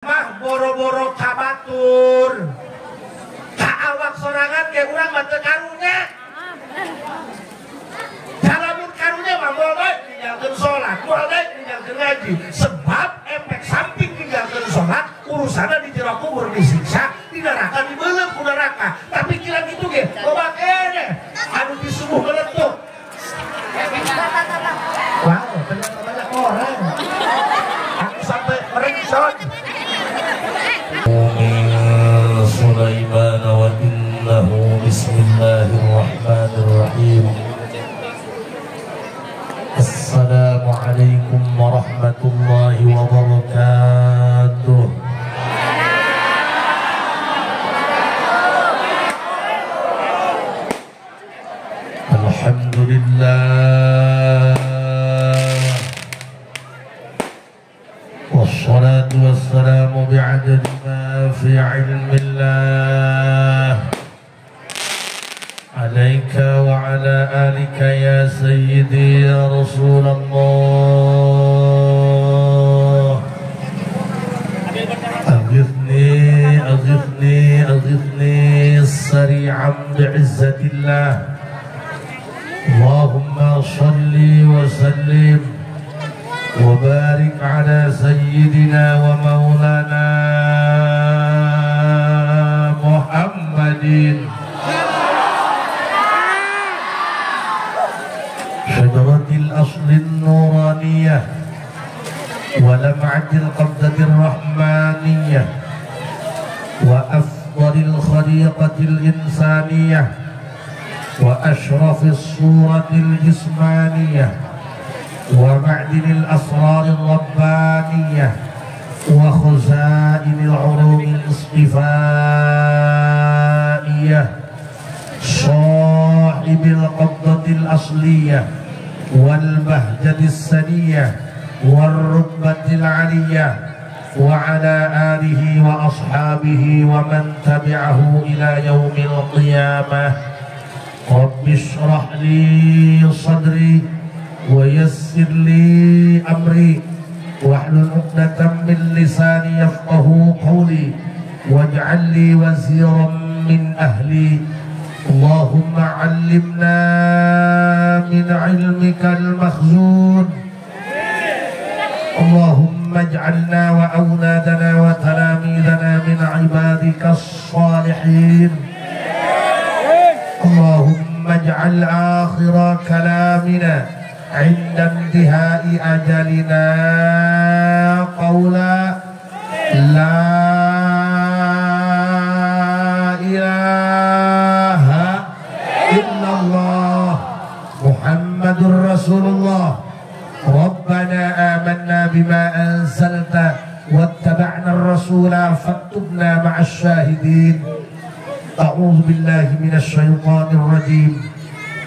mah boro-boro kabatur ka awak sorangan ke urang mah teu karunya. Jalamun karunya mah moal bae ninggalkeun salat, moal bae ninggalkeun ngaji. Sebab efek samping ninggalkeun salat urusanna di jero kubur disiksa, di neraka dibeuleuh ku neraka. Tapi kira kitu ge loba keneh anu disubuh meletup. Wow, ternyata banyak orang. Aku sampai merengsot. Sulaiman wa innahu bismillahirrahmanirrahim. Assalamualaikum warahmatullahi wabarakatuh. Alhamdulillah wassalatu wassalamu bi'adadi ma fi ilmillah alaika wa ala alika ya sayyidi ya Rasulullah. Aghithni sari'an bi'izzatillah. Allahumma salli wa sallim wa barik ala sayyidina wa maulana Muhammadin syajaratil aslin nuraniyah wa lam'atil qabdatir rahmaniyah wa afdalil khaliqatil insaniyah وأشرف الصورة الجسمانية ومعدن الأسرار الربانية وخزائن العلوم الاصطفائية صاحب القبضة الأصلية والبهجة السنية والرتبة العلية وعلى آله وأصحابه ومن تبعه إلى يوم القيامة. رب اشرح لي صدري ويسر لي أمري واحلل عقدة من لساني يفقه قولي واجعل لي وزيرا من أهلي. اللهم علمنا من علمك المخزون. اللهم اجعلنا وأولادنا وتلاميذنا من عبادك الصالحين. اللهم اجعل آخر كلامنا عند انتهاء أجلنا قولا لا إله إلا الله محمد رسول الله. ربنا آمنا بما أنزلت واتبعنا الرسول فاكتبنا مع الشاهدين. أعوذ بالله من الشيطان الرجيم.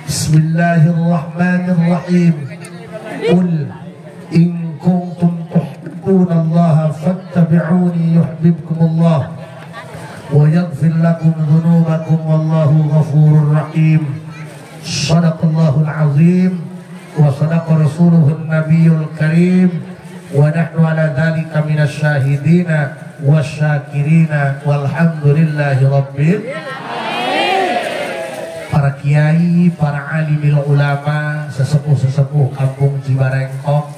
بسم الله الرحمن الرحيم. قل إن كنتم تحبون الله فاتبعوني يحببكم الله ويغفر لكم ذنوبكم والله غفور رحيم. صدق الله العظيم وصدق رسوله النبي الكريم ونحن على ذلك من الشاهدين wasyakirina walhamdulillahi rabbil. Para kiai, para alimil ulama, sesepuh-sesepuh kampung Cibarengkok,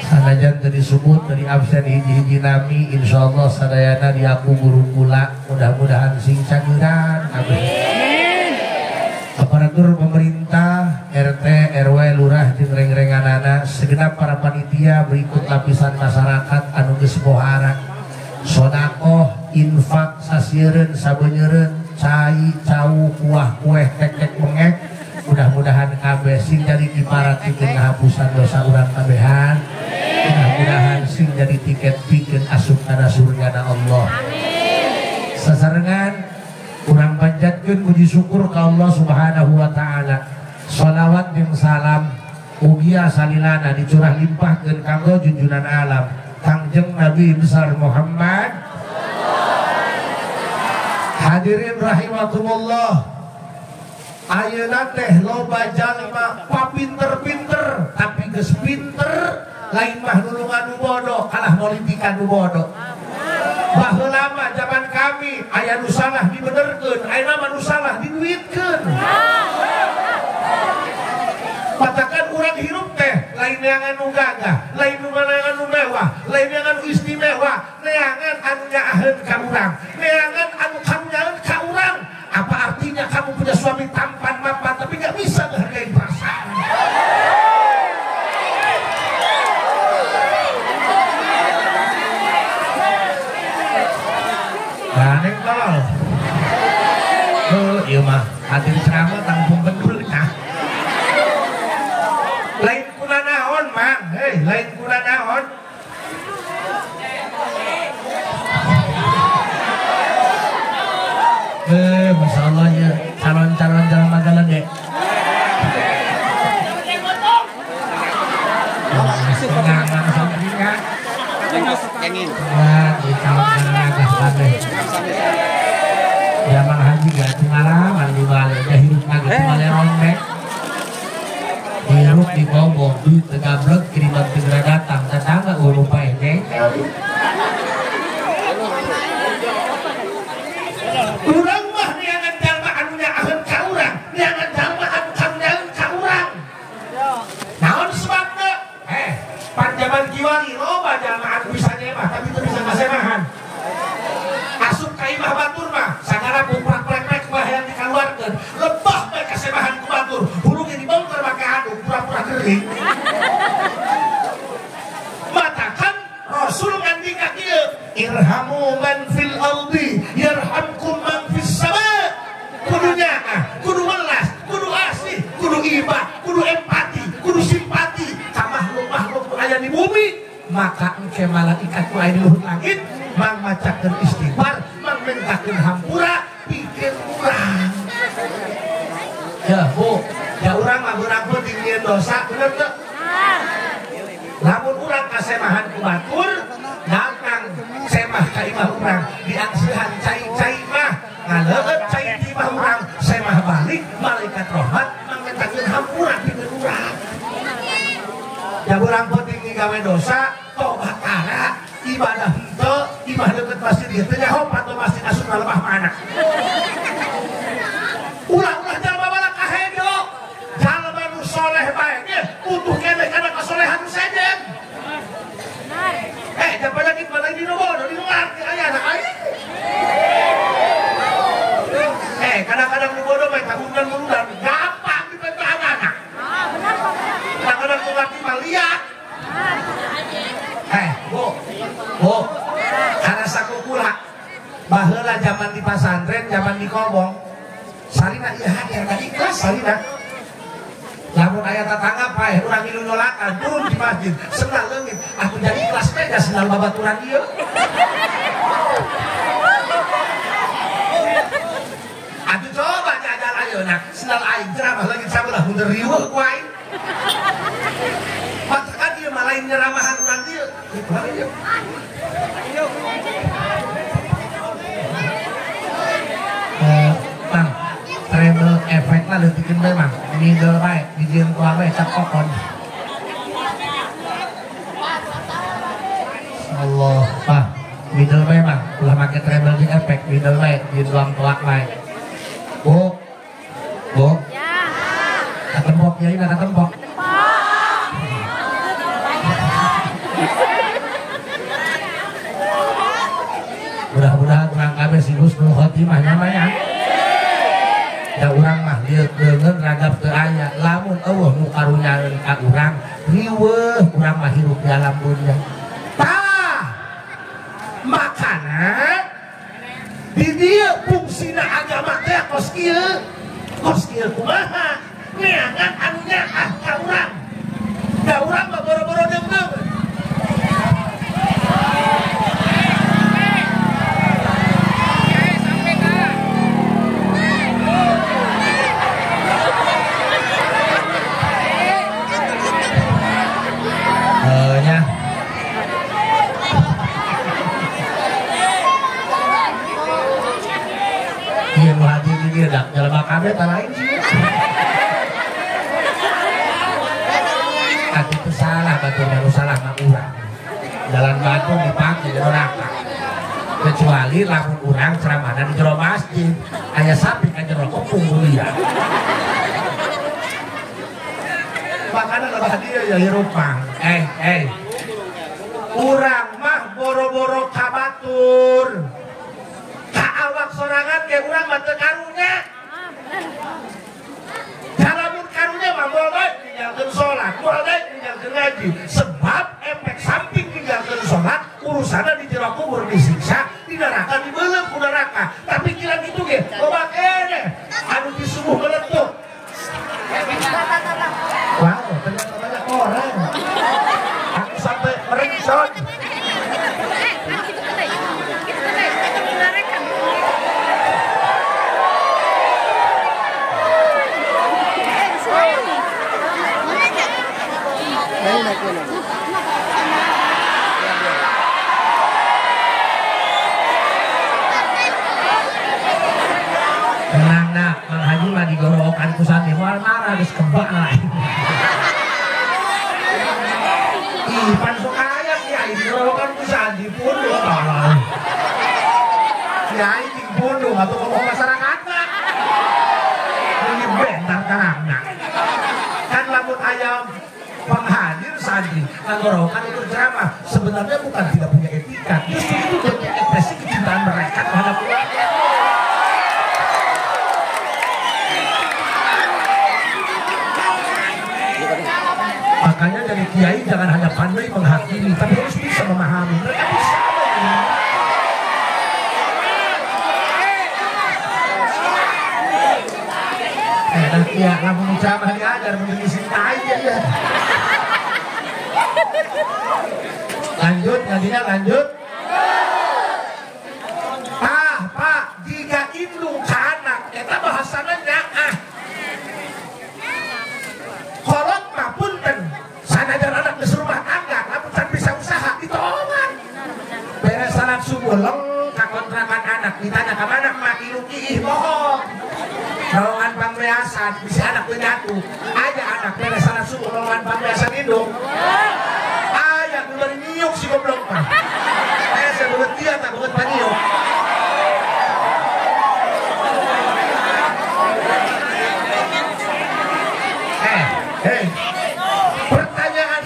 sanajan tadi disebut dari absen hiji-hiji nami, insyaallah sadayana di aku guru pula, mudah-mudahan sing cageran amin. Aparatur pemerintah, RT, RW, lurah, jeung reng-renganana, segenap para panitia berikut lapisan masyarakat anu geus bohara, sodakoh, infak, sasieun, sabeuneureun, cai, cau, kuah, kueh, tek-tek mengek, mudah-mudahan kabeh sing jadi kiparat pikeun ngahapusan dosa urang kabehan, mudah-mudahan sing jadi tiket pikeun asup kana surgana Allah. Sasarengan urang panjatkeun puji syukur ka Allah Subhanahu wa taala. Shalawat jeung salam mugia salilana dicurah limpahkeun kanggo junjunan alam Kangjeng Nabi besar Muhammad. Hadirin rahimakumullah. Ayeuna teh loba jalma papinter-pinter tapi geus pinter lain mah nulungan nu bodoh kalah politikan nu bodoh. Baheula mah zaman kami aya nu salah dibenerkeun, aya mah nu salah diduitkeun. Katakan urang hirup teh lain neangan nu gagah, lain nu neangan nu mewah, lain neangan nu istimewa, neangan anu nyaaheun ka urang, neangan anu kamnyaeun ka urang. Apa artinya kamu punya suami tampan mapan tapi gak bisa menghargai perasaan? Aneh tol. Iya mah, hati ceramah tanggung bener nah. Lain kuna naon mang, lain kuna naon. Masya Allah ya, calon-calon jalan magalan deh. Di calon-calon agak agak. Zaman haji gak pengalaman di balik, dah hidup lagi di balik rombek. Hidup di bawah, duit tegablek, kiriman segera datang, tetangga urupa ini. Urang mah niangan jalma anu nyaaheun ka urang, niangan jalma anu kamnyaeun ka urang. Naon sebabna? Pan zaman kiwari loba jalma anu bisa nyemah tapi teu bisa ngasemahan. Asup ka imah batur mah sagala puprak-prek mah yang dikeluarkeun, lebah bae kasemahan ku batur. Hulu ge dibongkar make anu pura-pura keuring. Matakan Rasul ngandika kieu, irhamu man fil ardi yarhamkum man fis sama. Kudu nyaah, kudu welas, kudu asih, kudu ibah, kudu empati, kudu simpati ka makhluk-makhluk aya di bumi. Maka engke malaikat ku aya di luhur langit mang macakeun istighfar, mang mintakeun hampura pikeun urang. Ya, Bu, ya urang mah urang penting nyieun dosa bener teu? Lamun urang kasemahan ku batur, datang semah ka imah urang, diangsihan cai-cai mah ngaleueut cai di imah urang, semah balik malaikat rahmat mangmentakeun hampura pikeun urang. Ya urang penting digawe dosa, tobat ara, ibadah henteu, imah deukeut masjid ieu teh nyaho atau masjid asupna lemah mana. Ulah-ulah jalma bala kahedo, jalma nu soleh bae ge butuh keneh kana kasolehan nu sejen. Jangan lagi balai di bodoh, di luar aya anak aing. Kadang-kadang di bodoh bae tabungan-tabungan gampang dipentahan anak. Kadang-kadang nu ngarti mah liat. Bu, kana sakukula. Baheula zaman di pasantren, zaman di kobong. Salina ieu hadir ka ikhlas salina. Lamun aya tatangga pae urang ngilu nyolakan turun di masjid senal leungit aku jadi kelas beda senal babaturan ieu. Atuh coba jajal ayeuna senal aing ceramah leungit sabelah mundur riweuh ku aing. Matakan ieu mah lain nyeramahan urang ieu. Bang, treble efek lah leutik gede mah. Middle bae, dijieun ku bae cap kokon. Allah, Pak. Middle bae mah, ulah make treble di efek, middle bae, di ruang tuak bae. Bu. Ya. Katempok ya, ini katempok. Mudah-mudahan urang kabeh si husnul khotimah namanya. Da urang mah lieu deungeun ragap teu aya, lamun eueuh nu karunyaeun ka urang, riweuh urang mah hirup di alam dunya. Tah. Makana di dieu fungsina agama teh kos kieu. Kos kieu kumaha? Neangan anu nyaah ka urang. Da urang mah boro-boro deung-deung. Dak jalan kabeh talain sih. Atuh teu salah baturnya nu salah mah urang. Jalan batu dipakai di neraka. Kecuali lamun urang ceramahna di jero masjid, aya sapi ka jero kepung mulia. Makanya lebah dia ya hirupang. Urang mah boro-boro kabatur. Ka awak sorangan ke urang mah teu karunya. Jalamun karunya mah moal bae ninggalkeun salat, moal bae ninggalkeun ngaji. Sebab efek samping ninggalkeun salat urusanna di jero kubur disiksa, di neraka dibeuleuh ku neraka. Tapi kira kitu ge loba keneh anu disubuh meletup. Wow, ternyata banyak orang. Aku sampai merengson. Tenang nak, Mang Haji mah digorowokan ku santri moal marah geus kebak lain. Ih, pan sok aya kiai digorowokan ku santri pundung tolong. Kiai jeung pundung atuh ngomong masyarakatna. Ini bentar karangna. Kan lamun aya penghadir santri ngagorowokan untuk ceramah sebenarnya bukan tidak punya etika, justru itu bentuk ekspresi kecintaan mereka terhadap keluarga. Makanya dari kiai jangan hanya pandai menghakimi, tapi harus bisa memahami. Mereka bisa. Nanti ya, lagu ceramah diajar menjadi sinta aja ya. Lanjut, ngajinya lanjut. Pak, jika indung ke anak, kita bahasanya nyaah. Kolot mah punten, sanajan anak geus rumah tangga, lamun can bisa usaha ditolongan. Beres salat subuh leng ka kontrakan anak, ditanya ka mana mah ilu-ih bohong. Lowongan pambeasan, bisa anak penyatu. Aja anak beres salat subuh lowongan pambeasan indung. Aja kudu niuk si goblok mah. Aya sebeut dia tak beut paniuk. Pertanyaan.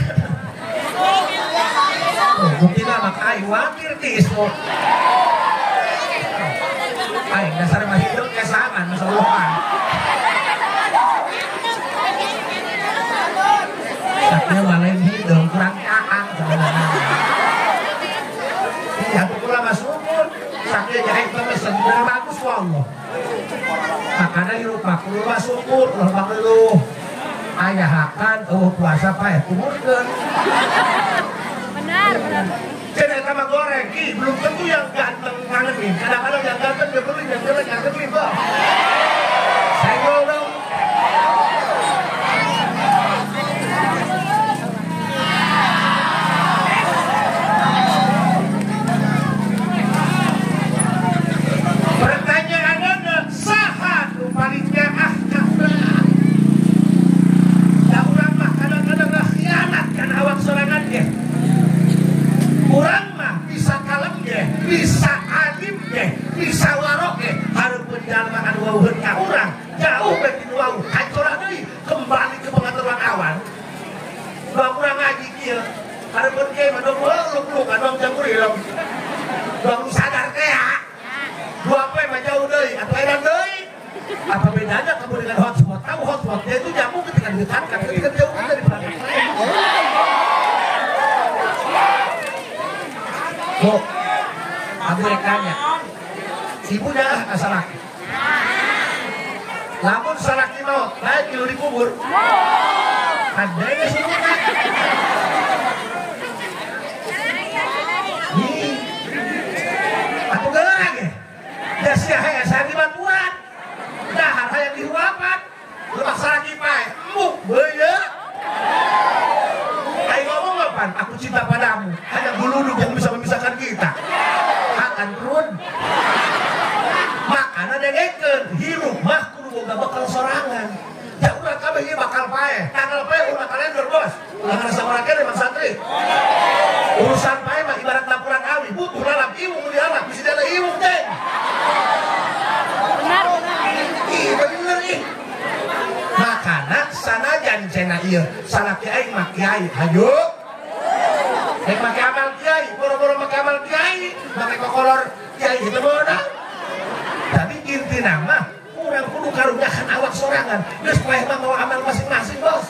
Mungkin anak aing wakil tismo. Aing dasar masih hidup kesamaan masalah. Saknya malah hidup kurang kaang sebenarnya. Yang pula masuk saknya jahit pemesen bagus wallah. Makanya hirup makul masuk Allah lu. Ayahakan puasa pae kumurkeun. Benar. Cenah sama goreng, belum tentu yang ganteng ngangenin. Kadang-kadang yang ganteng nyebelin, yang jelek ngangenin, Bang. Senggol dong. Pertanyaannya saha nu paling nyaah urang mah bisa kalem ge, bisa alim ge, bisa warok ge, hareupeun jalma anu wawuheun ka urang, jauh bae ti wawuh, hancurah deui kembali ke pengaturan awan. Bang urang ngaji kieu, hareupeun ge mah dong luk-luk anu jamuri dong. Dong sadar teh ya. Dua poe mah jauh deui, atuh edan deui. Apa bedanya kamu dengan hotspot? Tahu hotspot dia itu nyambung ketika didekatkan, ketika jauh dari belakang. Bu, aku rekanya ibunya asal laki lamun salaki mau naik kilu dikubur adanya suruh kan aku gelar lagi ya siya saya di batuan dahar yang dihuapan lepas salaki pae embuk beya ayo ngomong apa? Aku cinta padamu. Hanya buluduk yang bisa memisahkan kita. Akan turun. Makanya dengekeun hirup mah kudu boga bakal sorangan. Ya urang kabeh ieu bakal pae. Tanggal pae urang kalender bos. Ulah ngarasa urang keneh deh. Urusan pae mah ibarat laporan awi, butuh lalap iwung dialap, bisa ada iwung teh. Ih bener ih. Makana sanajan cenah ieu, salaki aing mah kiai, hayu. Rek make amal kiai, boro-boro make amal kiai, make kokolor kiai itu beuna. Tapi intina mah urang kudu karunyahan awak sorangan, geus poe mah mau amal masing-masing, Bos.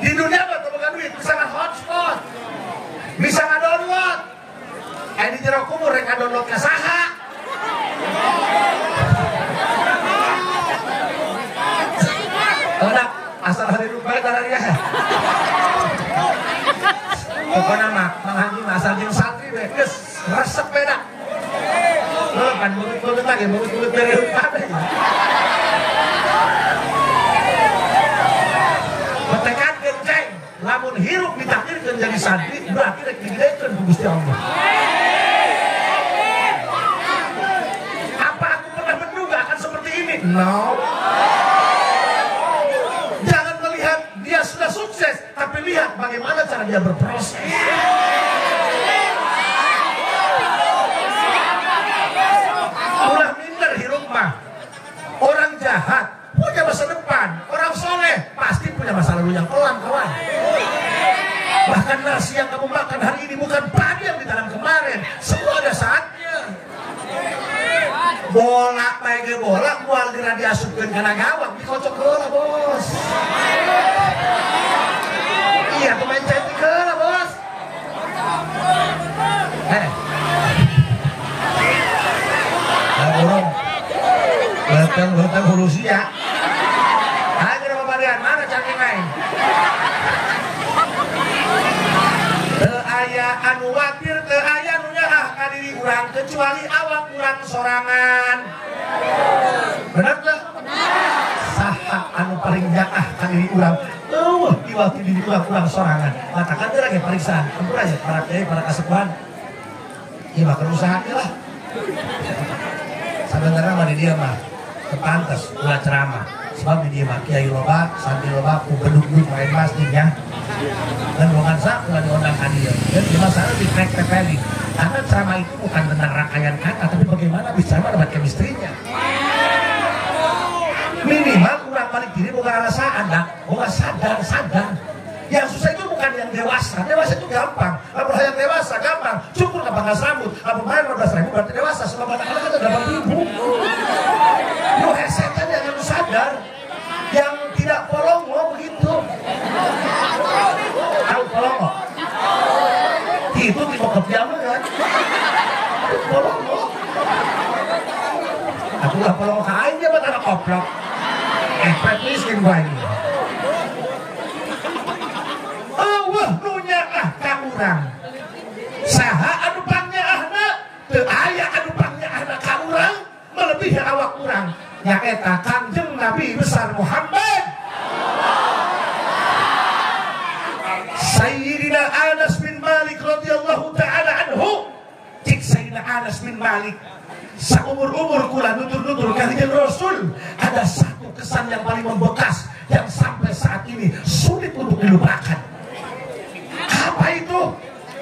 Di dunia mah teu boga duit, bisa hotspot. Bisa ngadownload. Di jero kubur rek ngadownload ka saha? Udah, asal hari lupa ya. Pokoknya mah Haji asal jeung santri we geus resep beda. Heuh kan mulut-mulut lagi, mulut-mulut dari kabeh. Betekan genceng, lamun hirup ditakdirkeun jadi santri berarti rek digedekeun ku Gusti Allah. Apa aku pernah menduga akan seperti ini? No. Dia sudah sukses, tapi lihat bagaimana cara dia berproses. Ulah minder hirup mah. Orang jahat punya masa depan, orang soleh pasti punya masa lalu yang kelam, kawan. Bahkan nasi yang kamu makan hari ini bukan padi yang ditanam kemarin, semua ada saatnya. Bola pakai bola, mual diradiasupkeun kana gawang, dikocok heula, Bos. Iya, pemain cantik heula, Bos. Burung. Beteng hulusia. Ayo babarian, mana cantik main? Teu aya anu wakil, teu aya nu nyaah ka diri urang kecuali awak urang sorangan. Bener teu? Saha anu paling nyaah ka diri urang? Eueuh diwakil diri urang sorangan. Katakan teh lagi pariksaan. Ampun aja para kiai, para kasepuhan. Ieu mah usaha lah. Sebenarnya mah di dia mah kepantes ulah ceramah. Sebab di dia mah kiai loba, santri loba, ku beduk-beduk main masjidnya. Dan bukan sak ulah diundang ka dieu. Dan di masalah di prek-prepeli. Karena ceramah itu bukan tentang rangkaian kata, tapi bagaimana bicara dapat chemistry-nya. Minimal kurang balik diri bukan alasan dah, bukan sadar. Yang susah itu bukan yang dewasa itu gampang. Kalau yang dewasa gampang, cukur ke pangkas rambut. Kalau bayar 15.000 berarti dewasa. Selama anak-anak itu 8.000. Lu hesetan yang harus sadar, yang tidak polongo begitu. Tahu polongo? Itu tipe kepiaman kan? Polongo. Aku lah polongo kain dia buat anak koplok. Pret miskin gua ini. Wah nunya ka urang. Saha anu pangnyaahna? Teu aya anu pangnyaahna ka urang melebihi awak urang. Nyaeta Kangjeng Nabi besar Muhammad. Sayyidina Anas bin Malik radhiyallahu taala anhu. Cik Sayyidina Anas bin Malik. Saumur-umur kula nutur-nutur Kangjeng Rasul, ada satu kesan yang paling membekas yang sampai saat ini sulit untuk dilupakan. Apa itu?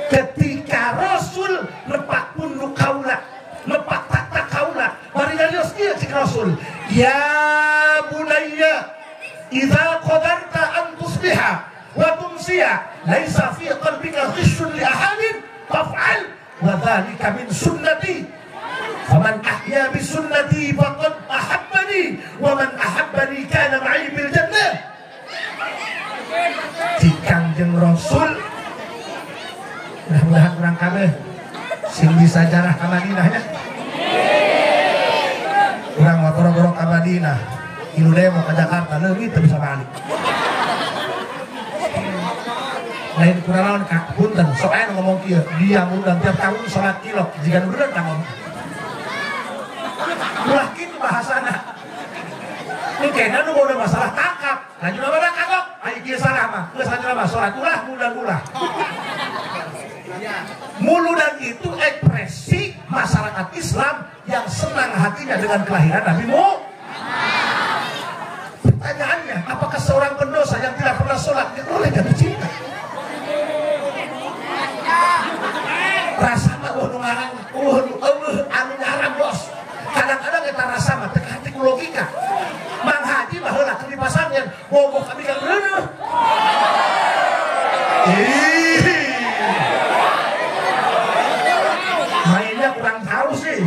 Ketika Rasul lepak punduk kaula, lepak tata kaula, mari ngalios dia cik Rasul. Ya bunayya, idza qadarta an tusbiha wa tumsiya, laisa fi qalbika ghishun li ahadin, faf'al wa dhalika min sunnati. Faman ahya bi sunnati faqad ahabbani, wa man ahabbani kana ma'i bil jannah. Cik Kangjeng Rasul mudah-mudahan kurang kabeh sing bisa jarah ka Madinahnya. Urang mah boro-boro ka Madinah, ilu deh mau ke Jakarta leungit teu bisa balik. Lain kurang lawan ka punten, sok aya ngomong kieu, dia ngundang tiap tahun salat kilok, jiga nu bener tah ngomong. Ulah kitu bahasana. Ini kayaknya nu udah masalah tangkap. Lanjut apa kagok? Ayo kieu salah mah, geus lanjut mah salat ulah mudah-mudah. Muludan itu ekspresi masyarakat Islam yang senang hatinya dengan kelahiran Nabi Muhammad. Pertanyaannya, apakah seorang pendosa yang tidak pernah sholat dia boleh jatuh cinta? rasa mah anu ngarang bos. Kadang-kadang kita rasa mah teu hati ku logika. Mang Haji mah heula keur dipasangkeun bogoh kami ka beuneuh. Mainnya kurang tahu sih.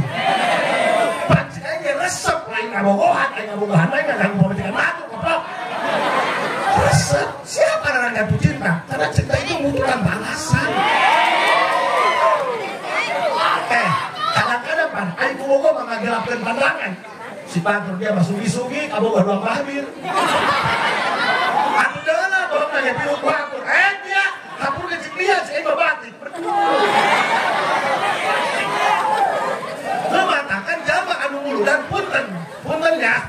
Pancingnya resep lain ngabogohan, lain ngabogohan lain nggak pemetikan batu keplok. Resep siapa orang yang jatuh cinta? Karena cinta itu membutuhkan balasan. Kadang-kadang pan, ayo bogoh mengagelapkan pandangan. Si Pantur dia masuk sugi, kabogoh doang lahir. Aku dengar bahwa nanya pilu Pantur, dia hapur kecil dia, saya babatik. Mematakan jama anu mulu dan puntennya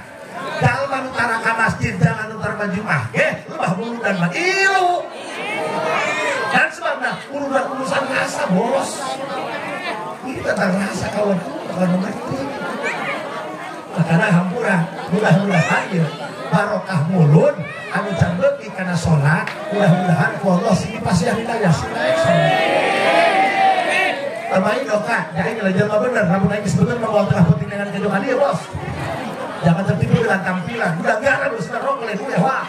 dalam anu tarakan masjid jangan anu tarakan Jumat lebah mulu dan ilu dan sebabnya urusan rasa bos ini tentang rasa kawan mengerti karena hampura mudah-mudahan ya barokah mulun anu cambeki karena sholat mudah-mudahan Allah sini pasti yang hidayah Tamai doka, jangan ngelajar mah bener. Namun aing sebenarnya mau tengah penting dengan kejokan dia bos. Jangan tertipu dengan tampilan. Udah gara lu sudah rokok lagi wah.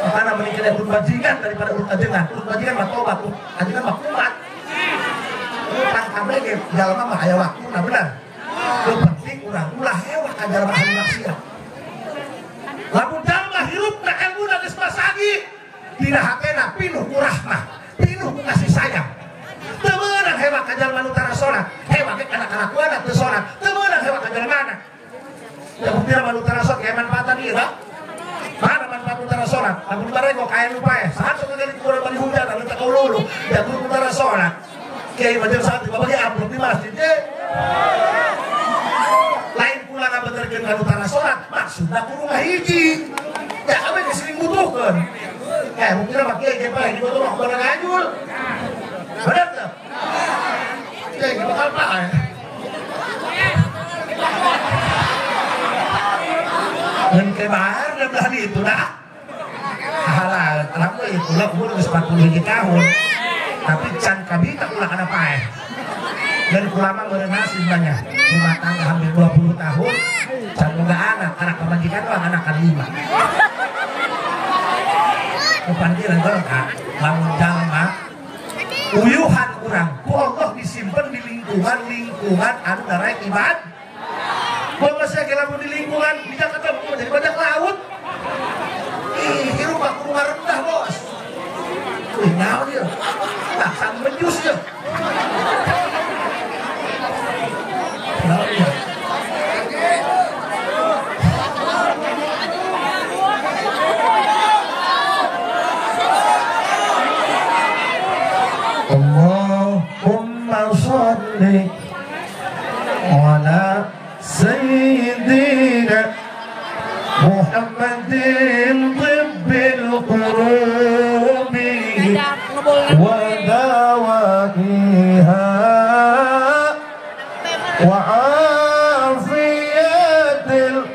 Karena menikah urut bajingan daripada urut ajengan. Urut bajingan mah tobat, ajengan mah kumat. Utang kabeh dalam mah aya waktu, nah benar. Lu penting urang ulah hewa ka dalam ahli maksiat. Lamun jalma hirupna ilmuna geus basagi. Dina hatena pinuh ku rahmah, pinuh ku kasih sayang. Temenang hewa kajal manutara sholat hewa ke anak-anak anak ke sholat temenang hewa kajal mana ya buktinya manutara sholat kayak manfaatan iya mana manfaat manutara sholat namun barengok kayak lupa ya saat suka kali kurang bani hujan lalu tak kau lulu ya manutara sholat kayak macam saat di bawah amplop di masjid lain pula nggak benerkan manutara sholat maksudnya kurung hiji ya kami disering butuhkan buktinya makia kayak di bawah mau bareng ngajul benar tak? Ya, ini bakal apa ya? Dan kebar dan belah itu dah. Halal, alhamdulillah itu lah umur 40 tahun. Tapi can kabita ulah kana paeh. Dan ulama berenasi banyak. Rumah tangga hampir 20 tahun. Can boga anak pemajikan doang anak kan 5. Kepandiran golka, lamun jalma uyuhan kurang, ku Allah disimpan di lingkungan anu darai ibad. Kalau masih kelamun di lingkungan, bisa ketemu menjadi bajak laut. Hirup aku rumah rendah bos. Naon dia, tak menjus dia. Naon dia. Allahumma sholli ala sayyidina Muhammadin tibbil qulubi wa dawaiha wa afiyatil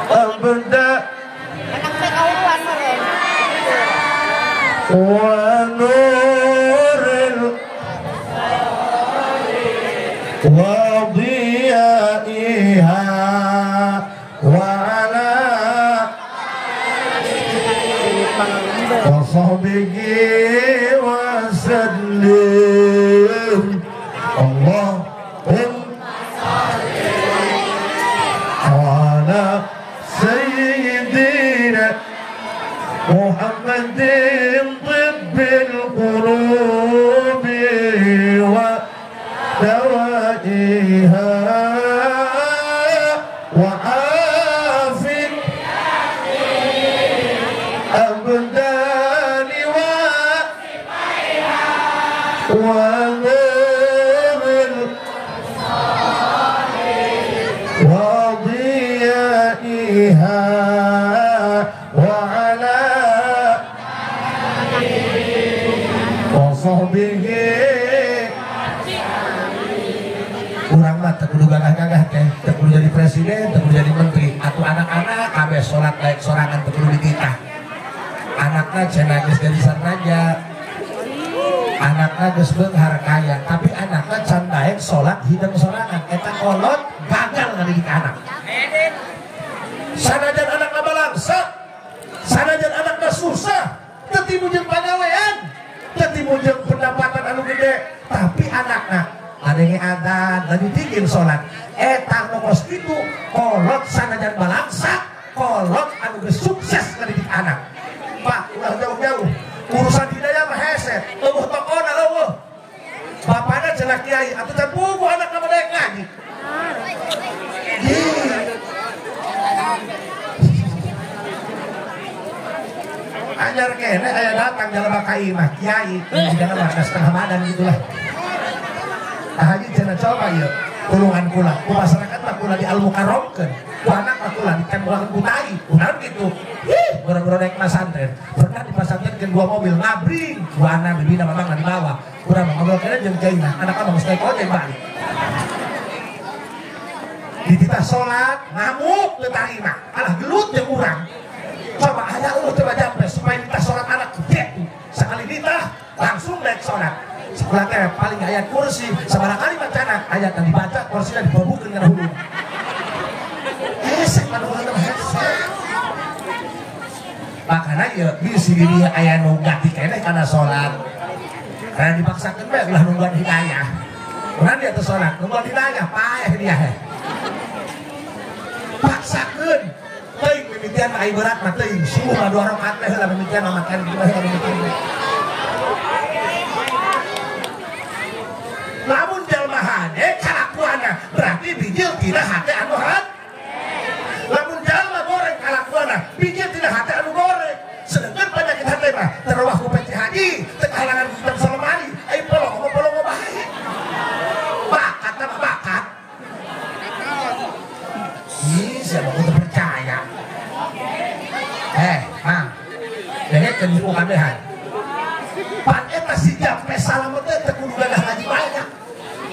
abda wa nuril wa diyaiha wa ala wa sahbihi wa sallim. Allahumma ala sayyidina Muhammadin tibbil qulubi wa dawaiha wa afin abdani wa nuril wa diyaiha wa ala wa sahbihi. Urang mah teu kudu gagah-gagah teh, teu kudu jadi presiden, teu kudu jadi menteri. Atuh anak-anak kabeh salat laek sorangan teu kudu dititah. Anakna cenah geus jadi sarnaja. anaknya geus beunghar kaya tapi anaknya can daek salat hideung sorangan eta kolot gagal ngadidik anak. Sanajan anakna balangsa, sanajan anakna susah, teu timu jeung pagawean, teu timu jeung pendapatan anu gede, tapi anakna adenge adzan dan ditingin salat. Eta ngokos kitu kolot sanajan balangsa, kolot anu geus sukses ngadidik anak. Pak, ulah jauh-jauh urusan hidayah mah hese, eueuh tokona eueuh. Bapana cenah kiai, atuh teh pugu anakna daek ngaji. Anyar kene aya datang jalema ka imah kiai, jangan mah setengah badan gitulah. Haji cenah coba ieu, tulungan kula, ku masyarakat mah kula di almukarramkeun. Ku anak mah kula ditembolakeun ku tai, kunaon gitu. Boro-boro naik pesantren, pernah di pesantren ke 2 mobil ngabring, ku anak bibina mamang di bawah. Kurang ngobrol kene jeung kiaina, anakna mah geus naik ojek balik. Dititah salat, ngamuk teu tarima, alah gelut jeung urang. Coba aya eueuh coba jampe supaya ditah salat anak gitu. Sakali ditah langsung naik salat. Sekolah teh paling aya kursi, sabarangkali macana ayat yang dibaca kursina dibobukeun kana hulu. Hesek manuhana hesek. Makana ieu bisi di aya nu gati keneh kana salat. Karena dipaksakeun bae ulah nungguan hidayah. Urang dia teh salat, nungguan hidayah paeh dia heh. Paksakeun teuing mimitian ai berat mah teuing subuh mah 2 rakaat teh heula mimitian mah makan kieu heula mimitian. Lamun jalma hade kalakuana berarti bijil tina hate anu had. Lamun jalma goreng kalakuana bijil tina hate anu goreng. Sedengkeun penyakit hate mah terwah ku peci haji teu kahalangan kitab salemari ai polong bae. Bakat mah bakat. Siapa kudu percaya. Mang. Dengekeun ibu kabehan. Pan eta si jampe salamet teh kudu gagah ngaji banyak.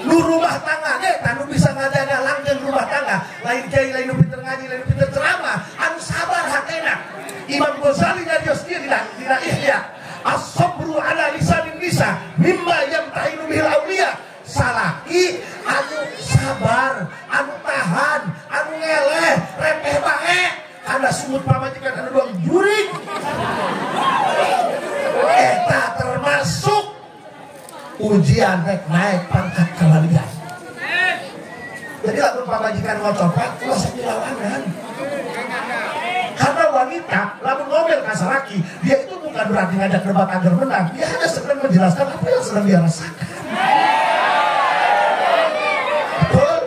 Nu rumah tangga ge tanu bisa ngajaga langgeng rumah tangga, lain kiai lain nu pinter ngaji, lain nu pinter ceramah, anu sabar hatena. Imam Ghazali nyarios ieu dina Ihya. As-sabru ala lisanin nisa mimma yamtahinu bihil auliya. Salaki anu sabar, anu tahan, anu ngeleh, repeh bae. Ada sumut pamajikan anu doang jurig. Eta termasuk ujian naik pangkat kelalian. Jadi lamun pamajikan ngocopat, kuasa dilawanan. Karena wanita, lamun ngomel ka salaki, dia itu bukan berarti ngajak debat agar menang. Dia hanya sedang menjelaskan apa yang sedang dia rasakan. Betul?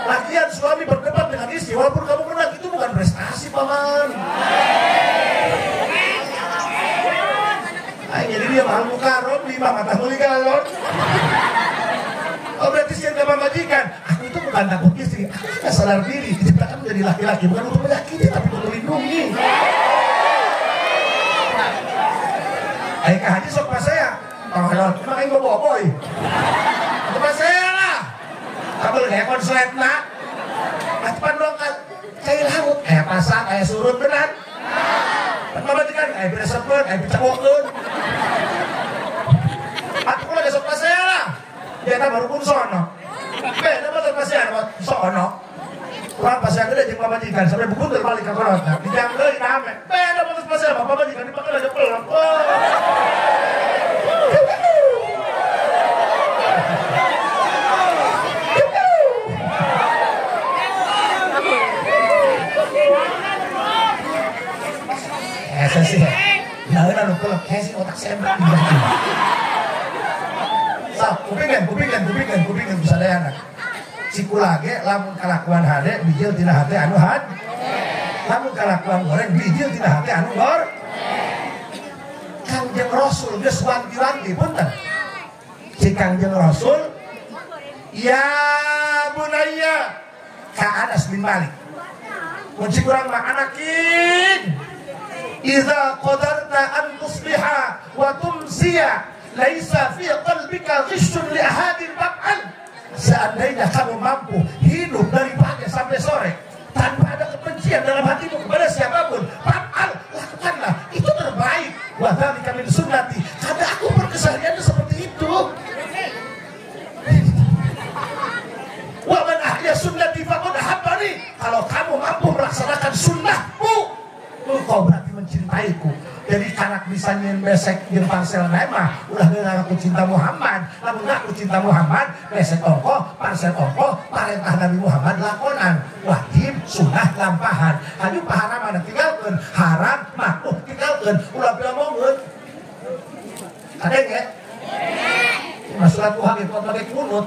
Lagian suami berdebat dengan istri, walaupun kamu menang, itu bukan prestasi, paman. Jadi dia mahal mukarom, 5 mata muli galon. Oh berarti siang gak majikan. Aku itu bukan takut istri, aku gak sadar diri. Diciptakan menjadi laki-laki, bukan untuk menyakiti, tapi untuk melindungi. Ayo ke haji sok pas saya. Tolong, emang aing bawa boy. Itu pas saya lah. Kabel kayak konslet nak. Cepat dong kan. Kayak laut, kayak pasang, kayak surut benar. Pemajikan, bisa sepet, bisa cekokun. Aku lagi sok pas saya lah. Dia tak baru pun sono. Beda betul pas saya sono. Kurang pas saya gede jeung pamajikan sampai buku terbalik ke korona. Dijang deui rame. Beda betul pas saya pamajikan dipakai aja pelan. Saya sih, nah udah pulang, kayak sih otak saya berat. Kupingin bisa daya anak. Siku lagi, lamun kalakuan hade, bijil tina hate anu had. Lamun kalakuan goreng, bijil tina hate anu gor. Kangjeng Rasul geus wanti-wanti punten. Si Kangjeng Rasul, ya bunaya, ka Anas bin Malik. Mun si kurang mah anakin. Idza qadarta an tusbiha wa tumsiya laisa fi qalbika ghishun li ahadin fa'al. Seandainya kamu mampu hidup dari pagi sampai sore tanpa ada kebencian dalam hatimu kepada siapapun, fa'al, lakukanlah, itu terbaik. Wa dzalika min sunnati. Karena aku kesehariannya seperti itu. Wa man ahya sunnati faqad ahabbani. Kalau kamu mampu melaksanakan sunnahku, kau berarti mencintaiku. Jadi kanak bisa nyen besek jeung parsel mah ulah geus aku cinta Muhammad. Lamun aku cinta Muhammad, besek ongko, parsel ongko, parentah Nabi Muhammad lakonan. Wajib, sunnah, lampahan. Hanya paharaman tinggalkeun, haram, makruh tinggalkeun. Ulah bilangeun. Ada ge? Masalah Tuhan itu pakai kunut.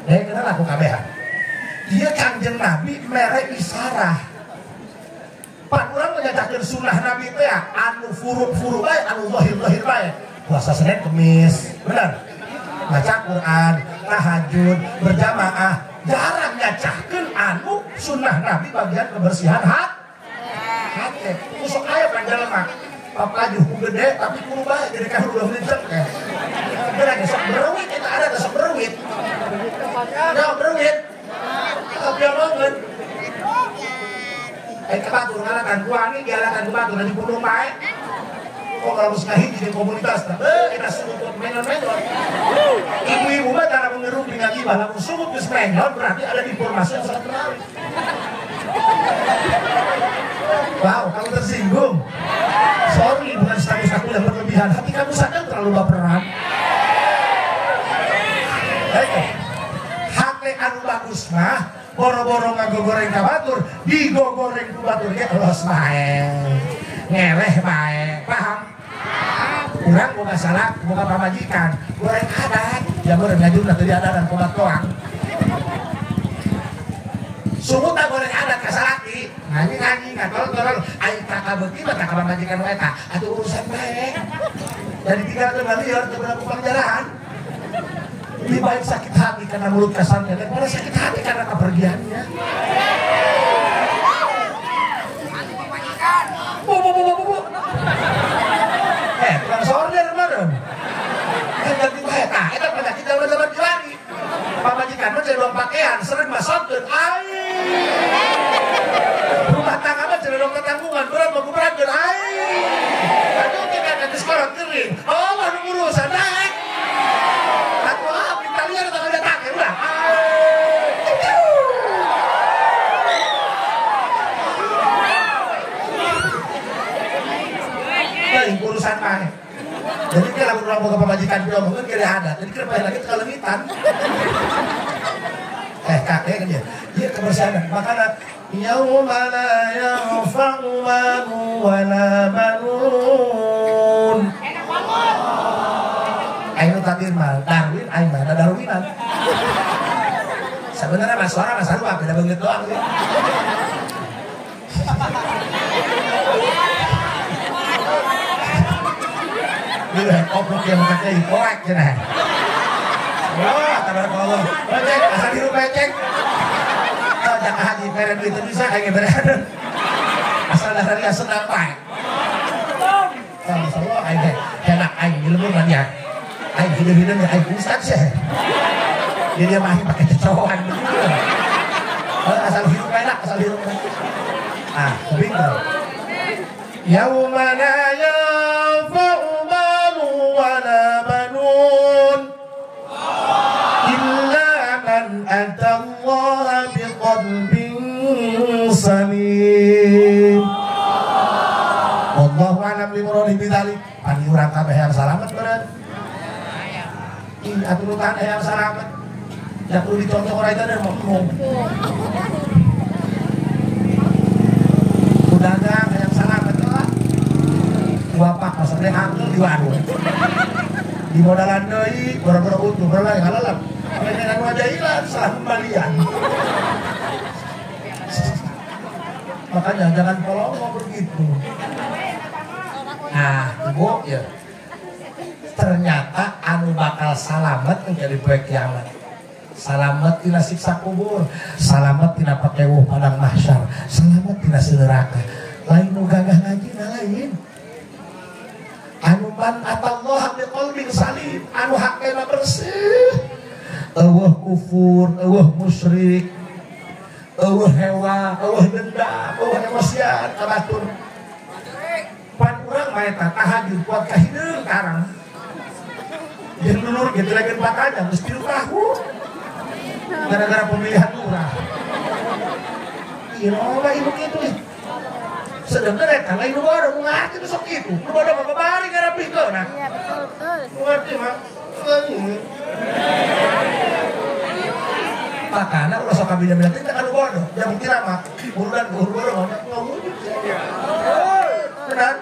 Kenal aku kabehan. Dia Kangjeng Nabi mere isarah. Pan urang menyajakeun sunnah Nabi teh anu furu-furu bae, anu zahir-zahir bae. Puasa Senin Kemis, bener. Baca Quran, tahajud, berjamaah, jarang nyacahkeun anu sunnah Nabi bagian kebersihan hati. Usuk aya panjalema. Papa juhu gede tapi kudu bae jadi ka udah lincek teh. Bener sok berwit eta ada sok berwit. Nah, berwit. Tapi banget. Kebatur ngalakan kuangi dialakan kebatur di gunung bae. Kok kalau sekali di komunitas teh kita sumut menor-menor. Ibu-ibu mah cara mengeruk dengan gibah lamun sumut geus menor berarti ada informasi yang sangat menarik. Wow, kamu tersinggung. Sorry, bukan status aku yang berlebihan. Hati kamu sadar terlalu baperan. Hati anu bagus mah, boro-boro ngagogoreng ka batur, digogoreng ku batur ge elos bae. Ngeleh bae, paham? Urang boga salah, boga pamajikan, goreng adat, ya goreng ngajurna teu diadaran komat doang. Sumut goreng adat kasalaki, ngaji ngatol-tol, ai kakak beuki mah kakak pamajikan we eta, atuh urusan bae. Jadi 300 miliar teu bener pelajaran. Lebih baik sakit hati karena mulut kasarnya daripada sakit hati karena kepergiannya. Bu. Tukang sorder meureun. Ganti bae tah eta penyakit zaman lagi. Pamajikan mah jadi dong pakaian, sering masotkeun. Ai. Rumah tangga mah jadi dong tanggungan, berat mau beratkeun. Ai. Aduh kita ke sekolah kering. Oh, anu urusan naik. Urusan mah. Jadi kalau urang boga pamajikan bilang mungkin kira adat. Jadi kira lagi kalemitan. Kakek kan dia. Dia kebersihan. Makanya yauma la yanfa'u malun wa la banun. Ayo takdir mah Darwin, ayo mah ada Darwinan. Sebenarnya mas suara mas sarua beda banget doang sih. Dia obrol yang pakai korek cenah. Wah, tabarakallah. Becek, asal hirup becek. Jak haji peren gitu bisa kayak beren. Asal dasar dia senang bae. Masyaallah aing enak aing ilmu kan ya. Aing hidup-hidup ya aing ustaz sih. Dia mah pakai kecoan. Asal hirup enak, asal hirup. Ah, bingung. Yauma la yanfa'u wala banun illa man atallaha biqalbin salim. Wallahu a'lam bimuradi bidzalik. Pani urang kabeh yang salamet beureun. Ih aturutan yang salamet. Da kudu dicontoh ora eta dan ngomong. Udagang yang salamet lah. Bapak maksudnya angkel di warung. Di modalan deui boro-boro utuh berlain halalap. Dengan wajah ilan salah kembalian. Makanya jangan ngomong begitu. Nah, ibu ya. Ternyata anu bakal salamet menjadi poe kiamat. Salamet tina siksa kubur, salamet tina patewuh padang mahsyar, salamet tina neraka. Lain nu gagah ngaji lain. Anu man atallaha biqalbin salim, anu hakna bersih. Eueuh kufur, eueuh musyrik. eueuh hewa, eueuh dendam, eueuh emosian ka batur. Pan urang mah eta tahajud kuat ka hideung karang. Jeung dulur gitu lagi 4 aja geus 3 tahun. Gara-gara pemilihan lurah. Ieu loba ibu kitu. Sedangkan eta lain nu bodoh ngarti nu sok kitu. Nu bodoh mah babari ngarapikeun. Iya betul. Ngerti mah. Makanya ulah sok kabina-bina teh kan bodoh. Ya bukti mah urudan guru bodoh mah ngomong. Benar?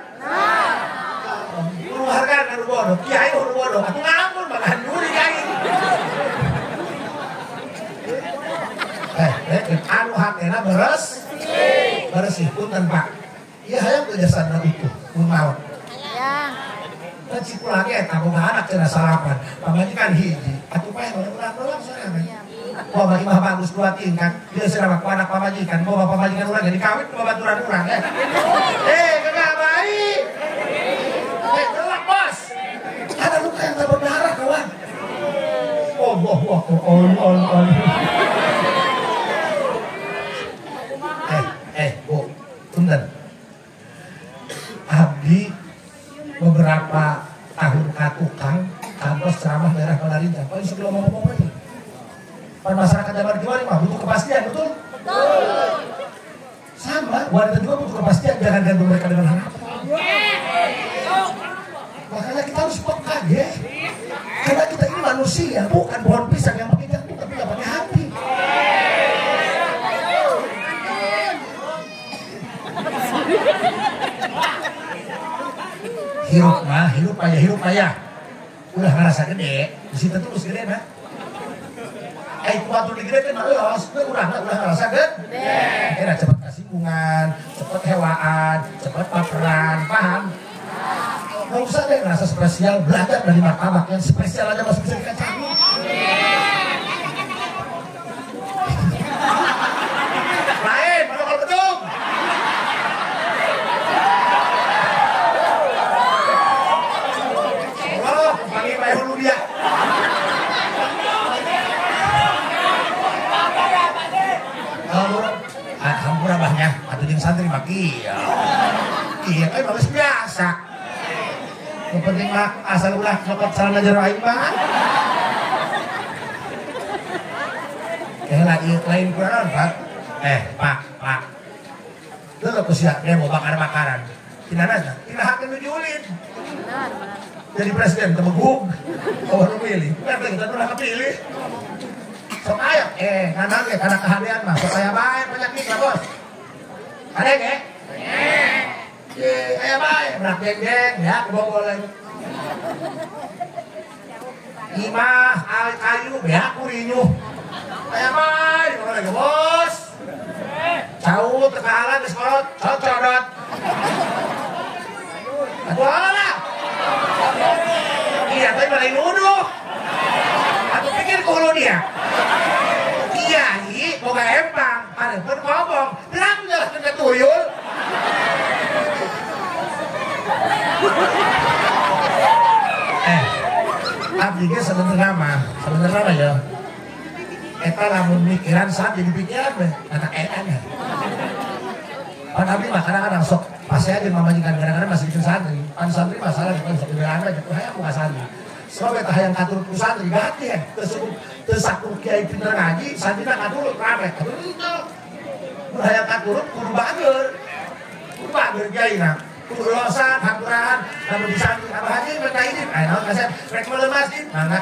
Guru hargaan kan bodoh. Kiai guru bodoh. Atuh ngampun malahan nyuri kiai. Anu hatena bersih punten Pak. Iya hayang kerjasana itu mun kan cipulang eta boga anak cenah salapan pamajikan hiji atuh pae urang-urang sorangan wah bagi mah bagus 2 tingkat dia serama ku anak pamajikan boga pamajikan urang jadi kawin ku babaturan urang kagak baik telak bos ada luka yang tak berdarah kawan on Bu punten abdi beberapa tahun katukang kantos ceramah daerah Palarinjang paling sebelum ngomong aja pada masyarakat zaman kemarin mah butuh kepastian betul? Sama wanita juga butuh kepastian jangan gantung mereka dengan harapan makanya kita harus peka ya karena kita ini manusia bukan pohon pisang yang pakai jantung tapi gak pakai hati hirup mah udah ngerasa gede disitu terus gede nah waktu digede kan udah ngerasa gede kira cepet kasinggungan cepet hewaan cepet paperan paham nggak usah deh ngerasa spesial belajar dari martabak yang spesial aja masih bisa dikacangin lain pada kalau gedung hulu dia. Hampura bahnya, atau jeung santri mah kieu. Iya kan bagus biasa. Yang penting mah asal ulah copot celana jero aing mah. Kela ieu lain kurang Pak. Pak. Dulu ku sia demo bakar-bakaran. Tina nanya, tina hakeun nu diulin. Benar. Jadi presiden temeguk oh nu pilih bukan kita pernah kepilih sok ayo nanang ya karena kehadian mah sok aya bae penyakit lah bos ada ge aya bae berak geng ya kebobolan imah ayu ya kurinyuh aya bae di mana lagi bos caut tekalan geus kolot codot aduh lah iya tapi malah nuduh aku pikir kulo dia kiai boga empang ada pun ngomong bilang jelas kena tuyul abdi ge sebenarnya ya eta lamun mikiran saat jadi pikiran deh anak ya pan abdi mah kadang-kadang sok pasti aja mamajikan kadang-kadang masih bikin santri pan santri masalah kan sok dibelaan aja tuh hayang buka santri sebab eta hayang katur ku santri gati ya tesakur kiai pinter ngaji santri nak katurut rame aduh itu hayang katurut kudu bager kiai na kudu losan hampurahan lamun di santri apa haji mereka ini ayo kasih rek meuleum masjid mangga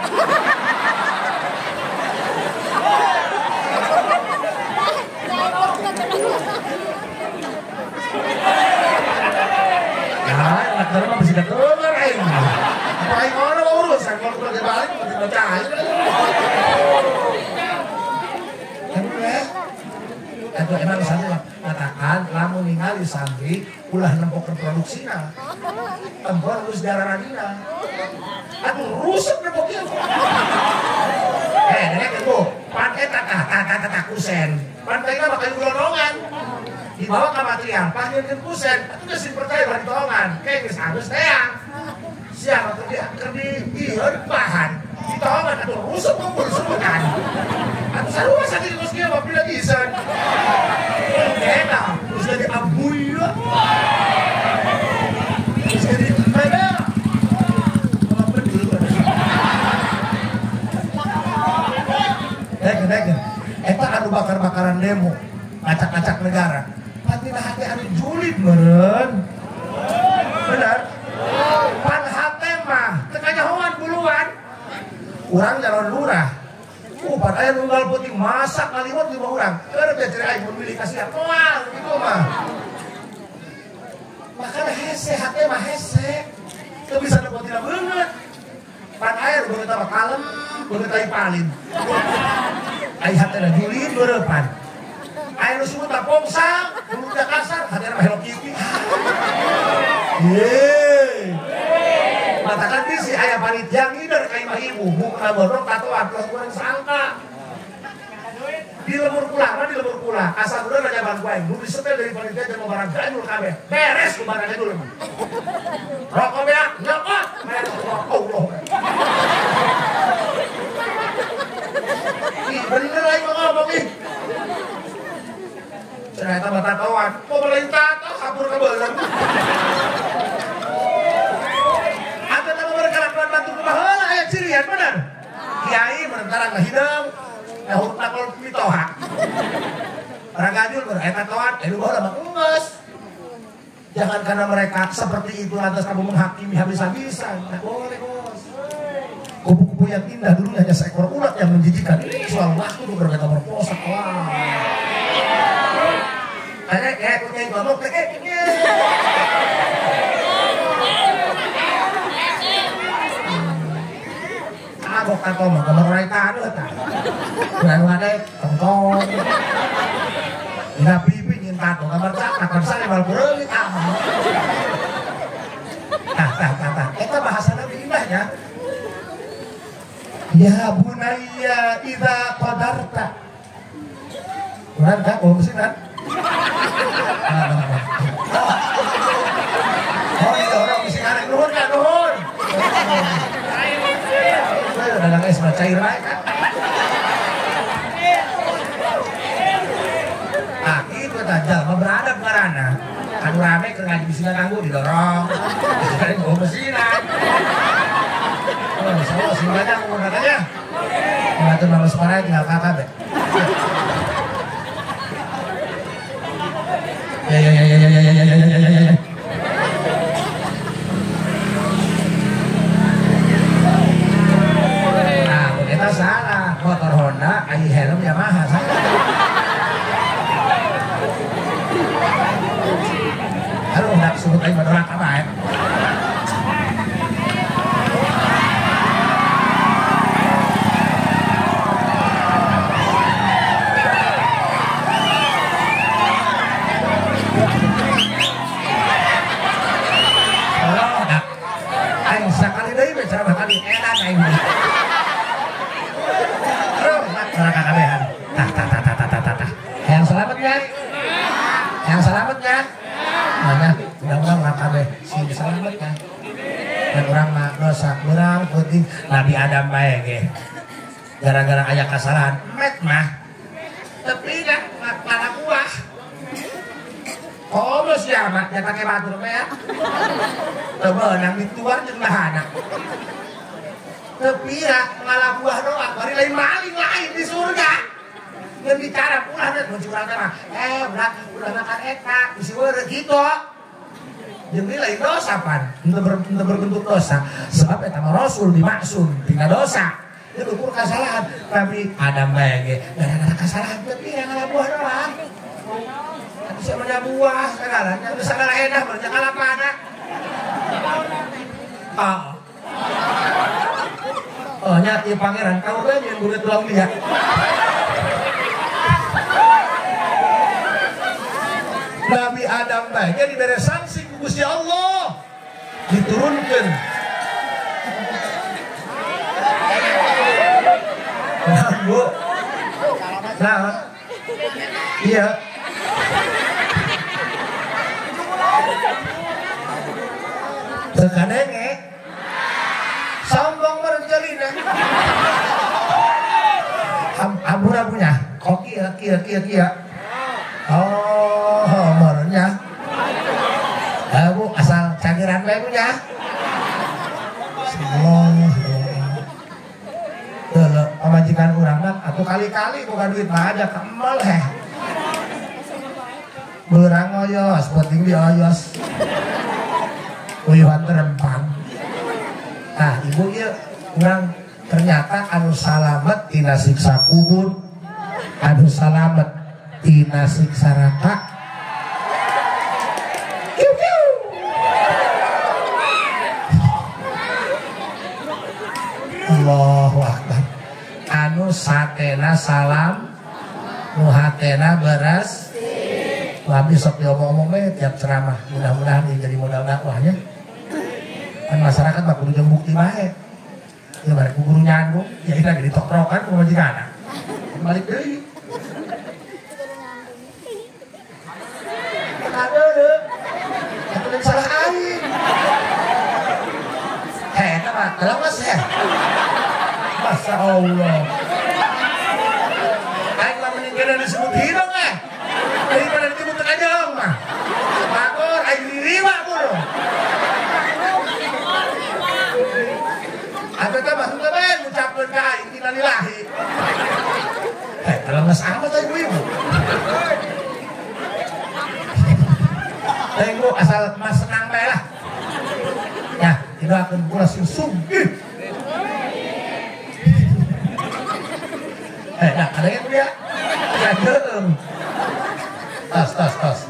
anak darma masih ketular aing. Apa aing ono urusan kalau kerja balik mesti baca aja. Atau emang saja katakan lamun ningali santri ulah nempokeun produksina. Tempor terus dararadina. Aduh rusak nempok ieu. Nenek itu pan eta tah kusen. Pan teh mah kayu golongan. Dibawa ke material, panggilkan kusen, itu geus percaya bari tolongan, kayak geus halus teang. Siapa kerdi iya bahan, tongan atau rusuh kumpul sebutan. Atau sarua sakit terus dia apa bila bisa. Enak, terus jadi abuy ya. Terus jadi mana? Apa dulu? Degen. Eta anu bakar-bakaran demo, acak-acak negara. Patina hati anu julid meren. Benar? Pan hati mah, tekanya hoan buluan. Urang jalan lurah. Pan aya nunggal putih masak kalimat 5 orang. Keur teh cerai mun milih kasihan. Moal gitu mah. Makanya hese hati mah hese. Teu bisa nepotina beungeut. Pan air beungeut mah kalem, beungeut ai palin. Ai hatena julid beurepan. Aya nu sumut mah pongsang, nu kasar, hatena mah Hello Kitty. Yeay. Matakan bisi aya panitia ngider ka imah ibu, buka bodok tatoan terus kurang sangka. Di lemur kula, asal udah raja bangkuaing, nu disetel dari panitia jeung barang gandul kabeh. Beres ku barangnya dulu. Rokok ya, nyokot. Allah. Ih, bener aing ngomong ih. Ternyata mata tatoan, mau belain tato kabur ke beuleuh. Cirian benar. Kiai menentara ngahidang, nyahut nakol mitoha. Orang gadul bereta toan, lu bawa mah enges. Jangan karena mereka seperti itu lantas kamu menghakimi habis-habisan. Nah, boleh bos. Kupu-kupu yang indah dulu hanya seekor ulat yang menjijikan. Ini soal waktu tuh berkata merkosa. Wah. Ada punya yang ngomong, aku kata mah kamar raitan eta. Bulan wadai tongkong. Ina pipi nyin tato kamar cakap kan sare mal beureulit ah. Tah. Eta bahasana indah ya. Ya bunayya idza qadarta. Bulan ka oh mesin kan. Oh iya orang mesti arek nuhun ka nuhun. Dagang es mah cair wae kan. Ah, itu tajal beradab ngaranna. Anu rame keur ngaji bisinan ganggu didorong. Bisinan go mesinan. Oh, salah sing banyak umur katanya. Ngatur males parah tinggal kakak deh. Ya. Salah, motor Honda, ai helm Yamaha salah. Aduh, nak sebut ai beneran apa ya? Oh, nak. Ai sakali deui bae cara kali edan aing. Yang selamat kan? Mana? Mudah-mudahan orang kabeh sing selamat kan? Dan orang mah dosa, orang penting Nabi Adam bae ge. Gara-gara aya kasalahan, met mah. Tapi kan para buah. Oh, bos ya mah, ya pakai batur mah ya. Coba nang dituar jeung bahana. Tapi ya ngalah buah doang, bari lain maling lain di surga. Yang bicara pulang dan mencurang mah, udah makan eta, isi weureuh gitu. Jeung lain dosa pan, untuk berbentuk dosa. Sebab eta mah Rasul dimaksud tina dosa. Itu ukur kesalahan, tapi Adam bae ge gara-gara kesalahan tapi yang ngalah buah doang. Tapi saya buah segala, yang segala edah berarti ngalah pana. Oh nyati pangeran kau kan yang boleh tulang dia. Nabi Adam bae dibere sanksi ku Gusti Allah diturunkeun. Nah, Bu. Nah. Iya. Sekadenge sombong merenjalina. kia. Oh, umurnya. Bu, asal cagiran bae Bu nya. Dulu pamajikan urang mah atuh kali-kali boga duit mah aja kemel heh. Beurang oyos, penting di oyos. Uyuhan terempang. Nah, ibu ieu urang ternyata anu salamet tina siksa kubur, anu salamet tina siksa neraka. Allahu Akbar. Anu satena salam, nu hatena beres. Kami sok diomong-omong tiap ceramah. Mudah-mudahan ini jadi modal dakwahnya. Kan masyarakat mah kudu jeung bukti bae. Ya bari ku guru nyandung, ya kita jadi tokrokan ku majikanna. Balik deui. Aduh. Atuh yang salah aing. Eta mah lemes ya. Masya Allah. Aing mah meninggal disebut hidung daripada disebut tekajong mah. Makor aing diriwa kudu. Ada tambah temen ngucapkeun ka aing innalillahi. Lemes amat aing ibu. Tenggu asal mas senang bae lah. Ya, didoakeun kula sing sugih. Nah, ada yang dia jadeng. Tos.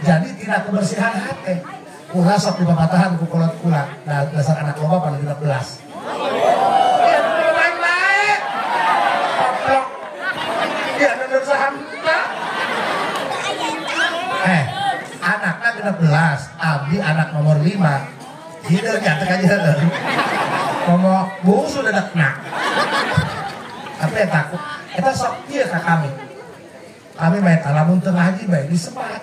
Jadi tidak kebersihan hati. Kula sok dipapatahan ku kolot kula. Nah, dasar anak loba pada 13. Ya, baik. Koplok. Ya, bener sahamna. Anaknya 13, Abi anak nomor 5. Hideung nyatek aja heeh. Ngomong bungsu dedekna. Tapi takut. Eta sok ieu ka kami. Kami main lamun teu ngaji bae disebat.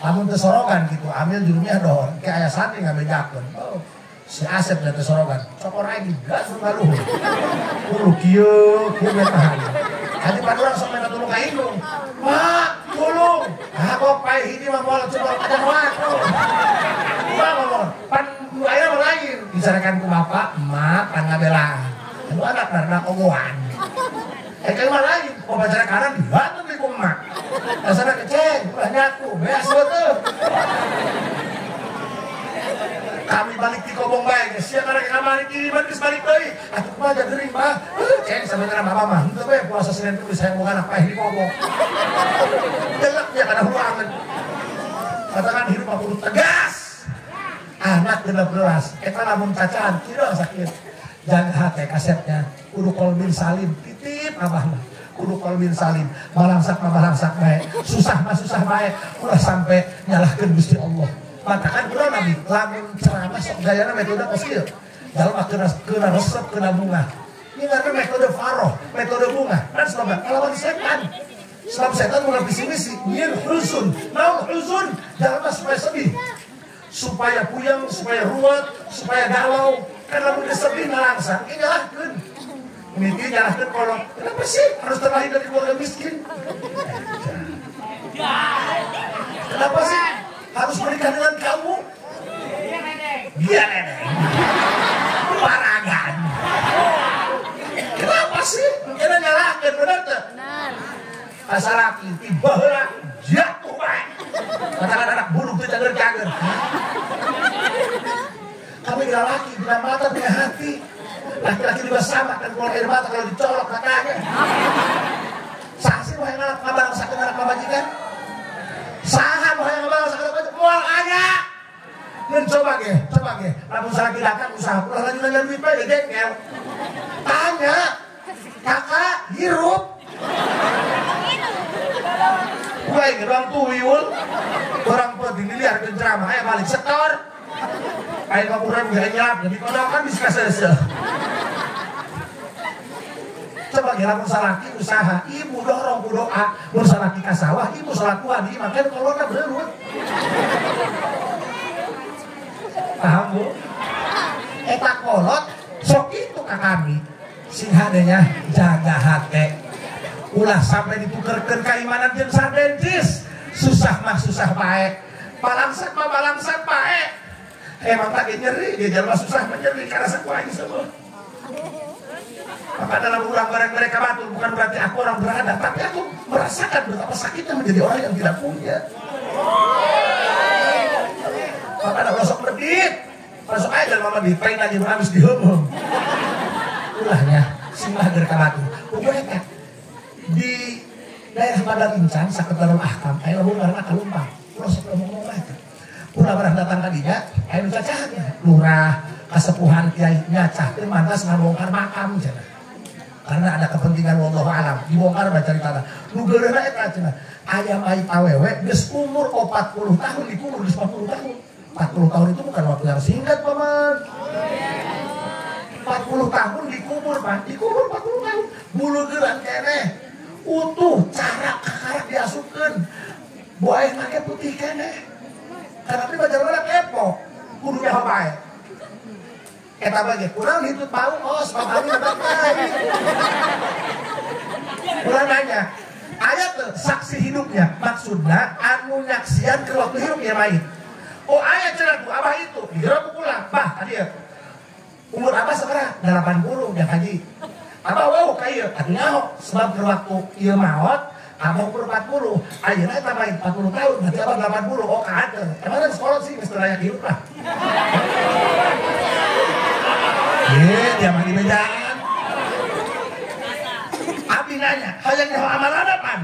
Lamun teu sorogan gitu, ambil jurumnya dohor. Kayak aya santri ngabejakeun. Oh, si Asep teh sorogan. Cokor aing gas ngaluhur. Kudu kieu tahan. Hadi padurang sok mena tulung ka indung. Mak, tulung. Kok pae hidi mah moal coba kada moal. Wah, ngomong. Pan aya mah lain. Disarakan ku bapak, emak pan ngabela. Anu anak karena ogohan. Kayak mah lain, mau baca kanan dibantu di kumak. Dasarnya keceng, banyak tuh, beas betul. Kami balik di kobong baik, siapa lagi kamar ini balik deui. Atuh mah aja geuring mah. Ceng sebenarnya mama mah, henteu we puasa Senin Kamis saya mau anak paeh di kobong. Delek ya kana ruangan. Katakan hidup mah kudu tegas. Anak 13, eta lamun cacahan kira sakit. Jaga hati kasetnya, kudu kolbin salim, titip abah kudu kolbin salim, malangsak baik, susah baik, udah sampai nyalahkan Gusti Allah. Matakan udah nabi, lamun ceramah sok gayana metode kosil, dalam kena resep kena bunga. Ini karena metode faroh, metode bunga, dan selamat lawan setan. Sebab setan mulai visi-misi, nyin huzun, naun huzun, dalam supaya sedih, supaya puyeng, supaya ruwet, supaya galau. Karena udah sedih nalangsang, ini nyalahkan. Mimpi nyalahkan kolong. Kenapa sih harus terlahir dari keluarga miskin? Kenapa sih harus menikah dengan kamu? Dia nenek. Paragan. Kenapa sih? Kita nyalahkan, benar tak? Asal laki, tiba lah, jatuh baik. Katakan anak buruk itu cager-cager. Kami gak laki, bila mata, bila hati. Laki-laki juga sama, kan keluar air mata kalau dicolok katanya. Sah sih wahai anak ngabangsakeun anak majikan. Saha wahai ngabangsakeun anak moal aya. Ngan coba ge. Lamun salaki datang usaha ulah lanjut duit bae jengkel. Tanya. Kakak hirup. Wah, orang tuyul. Orang penting dilihat ceramah aya balik setor. Ayo kapuran gak nyelap, jadi kodok kan bisa sese. Coba lamun salaki usaha, ibu dorong ku doa, mun salaki ka sawah, ibu salat wadi, makan kolonna beurut. Paham Bu? Eta kolot sok itu ka kami. Sing hadenya jaga hate. ulah sampai ditukerkeun kaimanan jeung sardentis. Susah mah susah bae. Balangsat mah balangsat bae. Emang tak nyeri, dia jalma susah mah nyeri karena sakuaing semua. Maka dalam ulang barang mereka batul bukan berarti aku orang berada, tapi aku merasakan betapa sakitnya menjadi orang yang tidak punya. Maka ada rosok berdit, masuk aja mama di pain aja habis dihomong. Ulahnya simbah mereka batul. Pokoknya di daerah Bandar Incan, Saketarul Ahkam, ayo labur karena kalumpang. Rosok ngomong mereka. Ulah barang datang tadinya, ayo cacahatnya. Lurah, kasepuhan kiai nyacah, mantas ngabongkar makam cenah. Karena ada kepentingan wallahu alam dibongkar baca cerita nu geureuhna eta cenah aya mayit awewe geus umur 40 tahun dikubur geus 40 tahun 40 tahun itu bukan waktu yang singkat paman 40 tahun dikubur Pak dikubur 40 tahun bulu geuran keneh utuh cara kakarek diasupkeun boe make putih keneh karena pri bajar kepo kudu nyaho bae eta bagi kurang hitut bau os pamali bagai kurang nanya ayat tuh saksi hidupnya maksudnya anu nyaksian ke waktu hidupnya mayit oh ayat cerita abah itu dihirap pulang bah tadi ya umur abah sekarang 80 yang haji abah wow kayak atuh nyaho sebab ke waktu ieu maot abah umur 40 ayeuna eta mayit 40 tahun berarti abah 80 oh kader emang sekolah sih mesti layak hidup lah dia mah di mejaan. Abi nanya, hayang nyaho amalan apaan?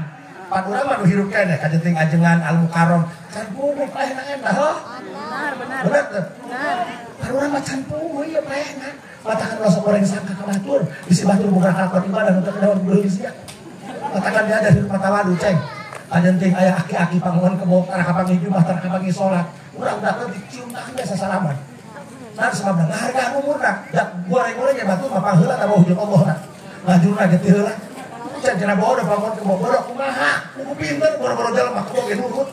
Pan urang mah nu hirup keneh kajenting ajengan al-mukarram. Can punggung paehna endah heuh. Benar. Benar teh. Benar. Pan urang mah can punggung ieu paehna. Matakan rasa goreng sangka ka batur, bisi batur boga kalkon ibadah untuk daun beulis sia. Matakan dia ada hirup mata wadu ceng. Kajenting aya aki-aki panguhan kebo tara kapangi jumat tara kapangi salat. Urang dapat dicium tangan biasa salaman. Nah sebabna ngahargaan umurna da goreng-goreng ya batu mah paheula ka bawah jeung Allah na ngajurna ge teu heula can cenah bawa da pangon ke bawah kumaha kudu pinter boro-boro jalma kudu ge nurut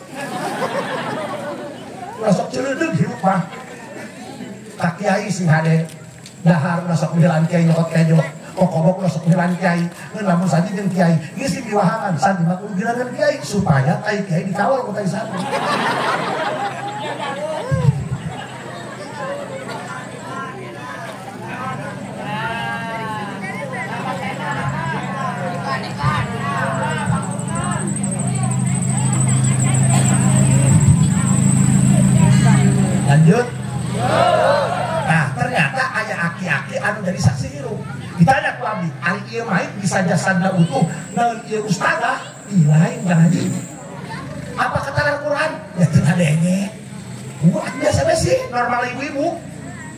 sok ceuleudeg hirup mah ka kiai sing hade dahar sok milan kiai nyokot kejo kokobok sok milan kiai ngeun lamun saji jeung kiai geus diwahangan sandi mah kudu girangan kiai supaya kiai dikawal ku tai santri lanjut. Nah ternyata ayah aki-aki anu dari saksi hirup. Ditanya ku abdi, ari ieu mayit bisa jasadna utuh, naon ieu ustadzah? Ih lain jangan haji. Apa kata Al-Qur'an? Ya teu ngadenge. Buat biasa we sih normal ibu-ibu.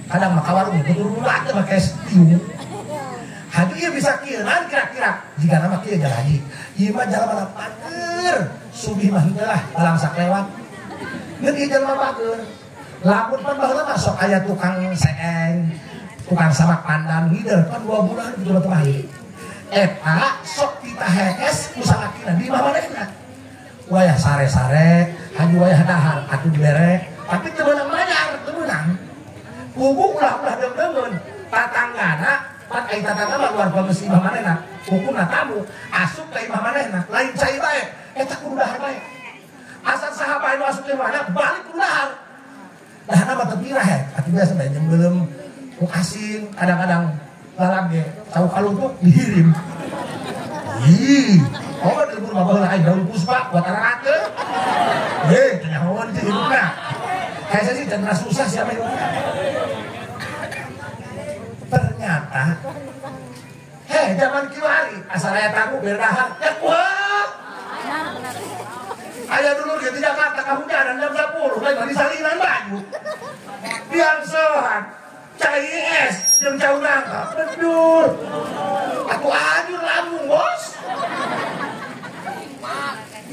Kadang mah kawarung kudu rulat teh make tiung. Haji ieu bisa kieu naon kira-kira? Jika nama kieu gal haji. Ieu mah jalma pager, subih mah henteu lah alang saklewat. Ngeun ieu jalma pager. Lamun pan baheula masuk aya tukang seeng, tukang samak pandan lider kan 2 bulan gitu teh mahir. Eta sok ditahees ku salakina di mamanehna. Wayah sare-sare, haji wayah dahar atuh dibere, tapi teu meunang mayar, teu meunang. Kubu ulah deung-deungeun tatanggana, pan ai tatangga mah luar pamesi mamanehna, hukumna tamu, asup ka imah manehna, lain cai bae, eta kudu dahar bae. Asal saha bae nu asup teh balik kudu dahar. Nah, nama terpirah ya, artinya sebenarnya belum asin, kadang-kadang lalang ya, tahu kalau tuh dihirim. Ih, oh kan ilmu bapak lain daun puspa buat anak ke? Kenyawan itu hidupnya. Kayak saya sih jangan susah siapa hidupnya. Ternyata, zaman kiwari, asal ayah tamu berdahar, ya wah. Ayah dulu gitu Jakarta kehujanan jam 10 lagi di salinan baju biang sohan cai es yang jauh nangka betul aku ajur lambung bos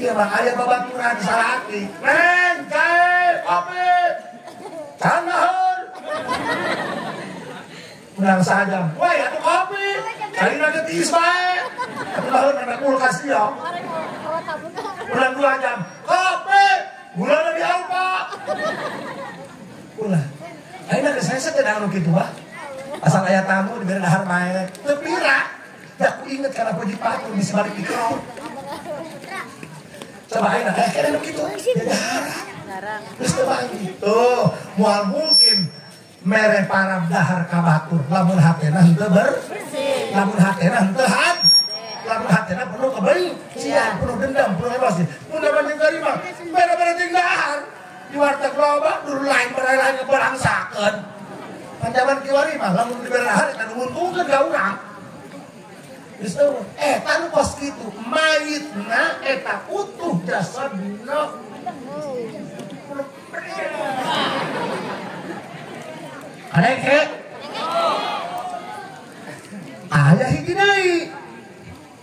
iya bang ayah babaturan salah hati neng cai kopi canahur menang sajam woi aku kopi cari nugget isbae aku lahir anak kulkas dia bulan 2 jam, kopi, bulan lebih apa? Ulah, akhirnya saya sedang gitu bah. Asal ayat tamu diberi dahar main, tepira. Ya, inget karena puji patung di sebalik mikro. Coba aja, kayaknya begitu. Terus kebangi. Tuh, mual mungkin mere para dahar kabatur. Lamun hatena henteu bersih. Lamun hatena henteu lamun hatena penuh kebencian, penuh dendam, penuh emosi. Mun dapat jeung mah, mere-mere jeung dahar. Di warteg loba, dulu lain lain ngeberangsakeun. Panjaman kiwari mah lamun dibere dahar eta nguntungkeun ka urang. Justru, nu pos gitu, mayitna eta utuh jasadna. Ada ke? Ayah hiji deui.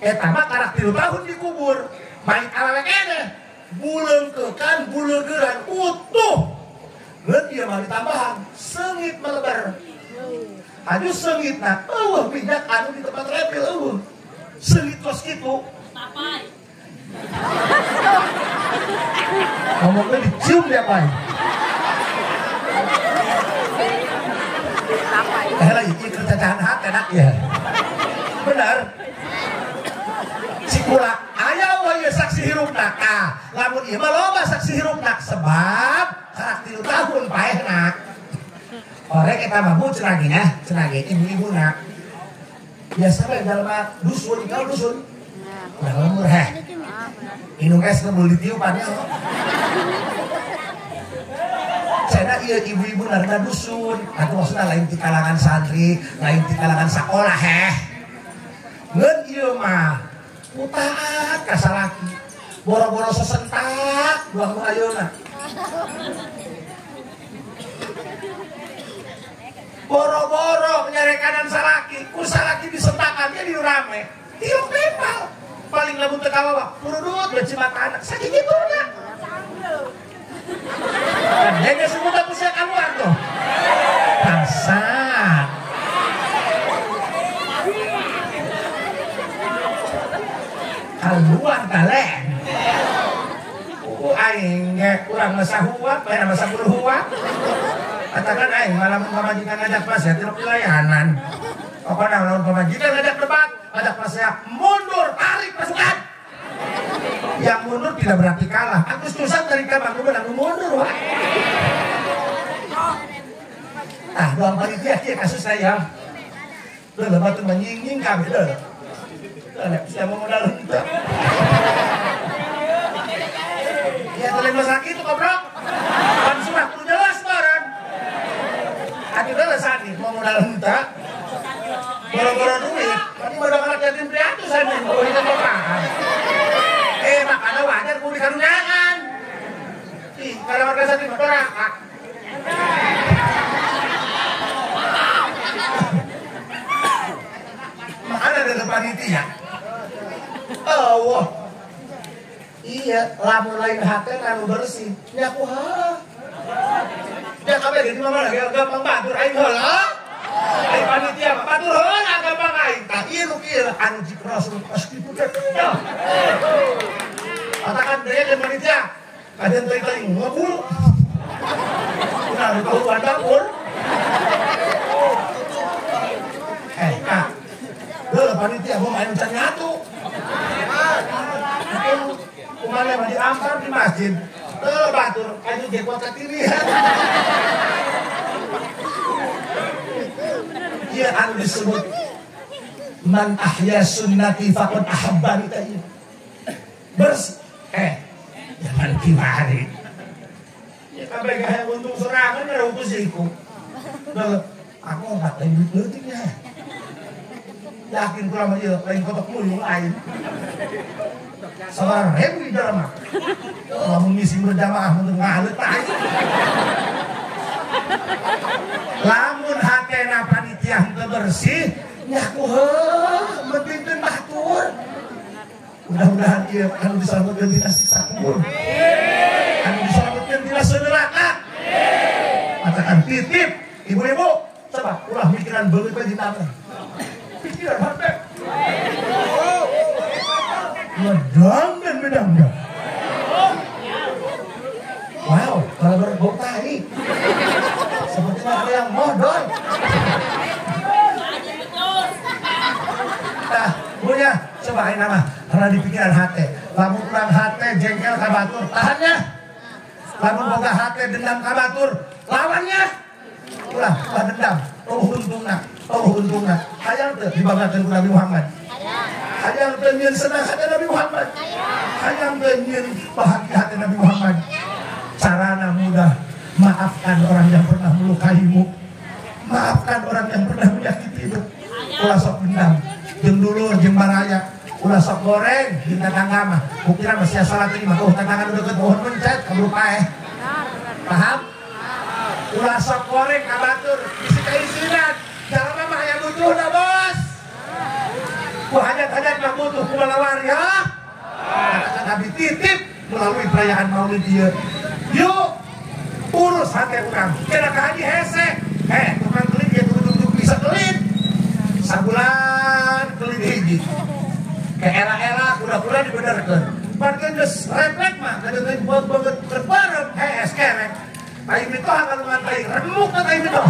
Eta mah karak 3 tahun dikubur. Mayit awewe keneh. Buleungkeukan, buleugeuran utuh. Ngeun ieu mah ditambahan seungit melebar. Aju seungitna eueuh minyak anu di tempat repil eueuh. Seungit kos kitu. Tapai. Ngomongnya dicium dia Pai. Lagi kerja cahan hati enak ya. Benar. Cikula aya wae saksi hirupna ka. Lamun ieu mah loba saksi hirupna sebab karak 3 tahun paehna. Orek eta mah bu cenagina, cenage ibu-ibuna. Biasa bae dalam dusun, kalau dusun. Dalam murah. Minum es ngebul ditiupan ya. Saya iya ibu-ibu narina dusun. Atau maksudnya lain di kalangan santri, lain di kalangan sekolah ngeun ieu mah utaat ka salaki. Boro-boro sesentak buang nu ayeuna. Boro-boro penyarekan salaki, ku salaki disentakan dia di rame. Tiup pepal. Paling lamun teu kawawa, purudut beci mata anak. Saking gitunya. Dia semua tak bisa keluar tuh. Bangsat. Keluar kalen. Aing ge urang masa huwat, bae masa buru huwat. Katakan aing malam pamajikan ngajak pas ya tilep pelayanan. Pokoknya lamun pamajikan ngajak debat, ngajak pas ya mundur, tarik pasukan. Yang mundur tidak berarti kalah. Agustusan dari kamar aku mundur wah. Ah, doang panitia kia kasus saya. Udah lebat tuh menyinging kami dah. Saya mau modal kita. Ya terlalu sakit tuh kobrok. Kan sudah perlu jelas baran. Akhirnya lah sakit mau modal kita. Boro-boro duit. Tadi modal anak yatim piatu saya nih. Mau kita makan. Makanya wajar kudu dikaruniakan. Ih, kalau warga santri mah neraka. Makanya ada panitia. Oh, iya, lamun lain hati anu bersih. Ya kuha. Ya kabeh gini mah lagi gampang batur aing heula. Aing panitia mah batur heula gampang aing. Tah ieu nu kieu anu jikros pasti putet. Katakan dia dan panitia kadang tadi ngobul udah tahu dapur kak dulu panitia mau main ucan nyatu kemana mau diampar di masjid batur ayo jenggot ke kiri dia anu disebut man ahya sunnati faqad ahabbani tadi bersih jangan kimari ya kabeh gaya untung serangan ada utus iku aku ngatain duit leutiknya yakin kurang aja lain kotak mulu lain sabar di dalam lamun ngisi berjamaah untuk ngalet aja lamun hatena panitia henteu bersih nyaku mentinkeun batur. Mudah-mudahan dia akan diselamatkan tina siksa kubur. Akan diselamatkan tina neraka. Katakan titip ibu-ibu, coba ulah mikiran beungeut bae ditambah. Pikiran hate. Medang dan medang. Wow, kalau berbau tadi seperti ada yang modal. Nah, punya kumaha nama karena di pikiran hati lamun urang hati jengkel ka batur tahannya lamun boga hati dendam ka batur lawannya ulah dendam untungna hayang teu dibanggakeun ku Nabi Muhammad hayang teu nyieun senang hati Nabi Muhammad hayang teu nyieun bahagia hati Nabi Muhammad carana mudah maafkan orang yang pernah melukaimu maafkan orang yang pernah menyakitimu ulah sok dendam jeung dulur jeung baraya ulah sok goreng jeung tetangga mah kukira masih salat ini mah tetangga nu deukeut pohon mencet kabur paeh paham ulah sok goreng ka batur bisi kaisinan jalma mah aya butuhna bos ku hajat-hajat mah butuh kumalawari ha kata Nabi titip melalui perayaan Maulid ieu yuk urus hati urang kena ka haji hese tukang kelit dia tuh bisa kelit sabulan kelit hiji ke era-era kuda-kuda dibenerkeun parkeun geus refleks mah kadang banget berbareng es kerek tai mitoh kalungan tai remuk ka tai mitoh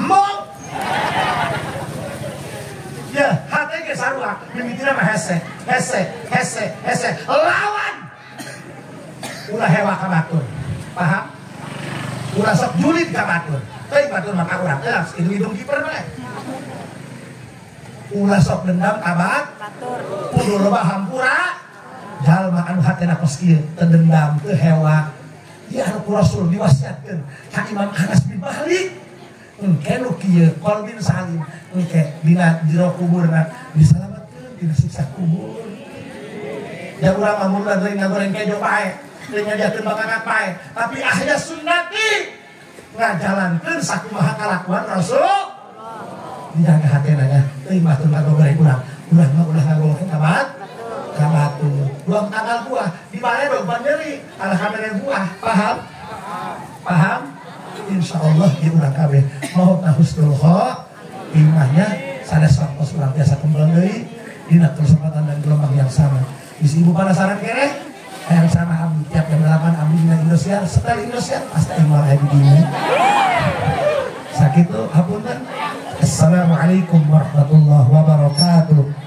mok ya hati ge sarua mimitina mah hese lawan ulah hewa ka batur paham ulah sok julid ka batur teuing batur mah ka urang elas hidung kiper mah ulah sok dendam ka batur kudu loba hampura jalma anu hatena kos kieu teu dendam teu hewa ya anu Rasul diwasiatkeun ka Imam Anas bin Malik engke nu kieu qalbin salim engke dina jero kuburna disalametkeun dina siksa kubur ya urang mah mun teuing ngagoreng kejo bae ngajakeun makanan pae tapi ahya sunnati ngajalankeun sakumaha kalakuan Rasul dijaga hatena nya teuing batur ngagoreng urang mah ulah ngagolkeun ka batur buang tanggal buah di mana dong banderi ala kamera buah paham insyaallah di urang kabeh mau husnul khotimahnya sanes sampos urang biasa kembali deui dina kesempatan dan gelombang yang sama isi ibu penasaran keneh yang sama Abdi tiap jam 8 Abdi dina Indosiar setel Indosiar pasti yang malah di dini sakitu hapunten. Assalamualaikum warahmatullahi wabarakatuh.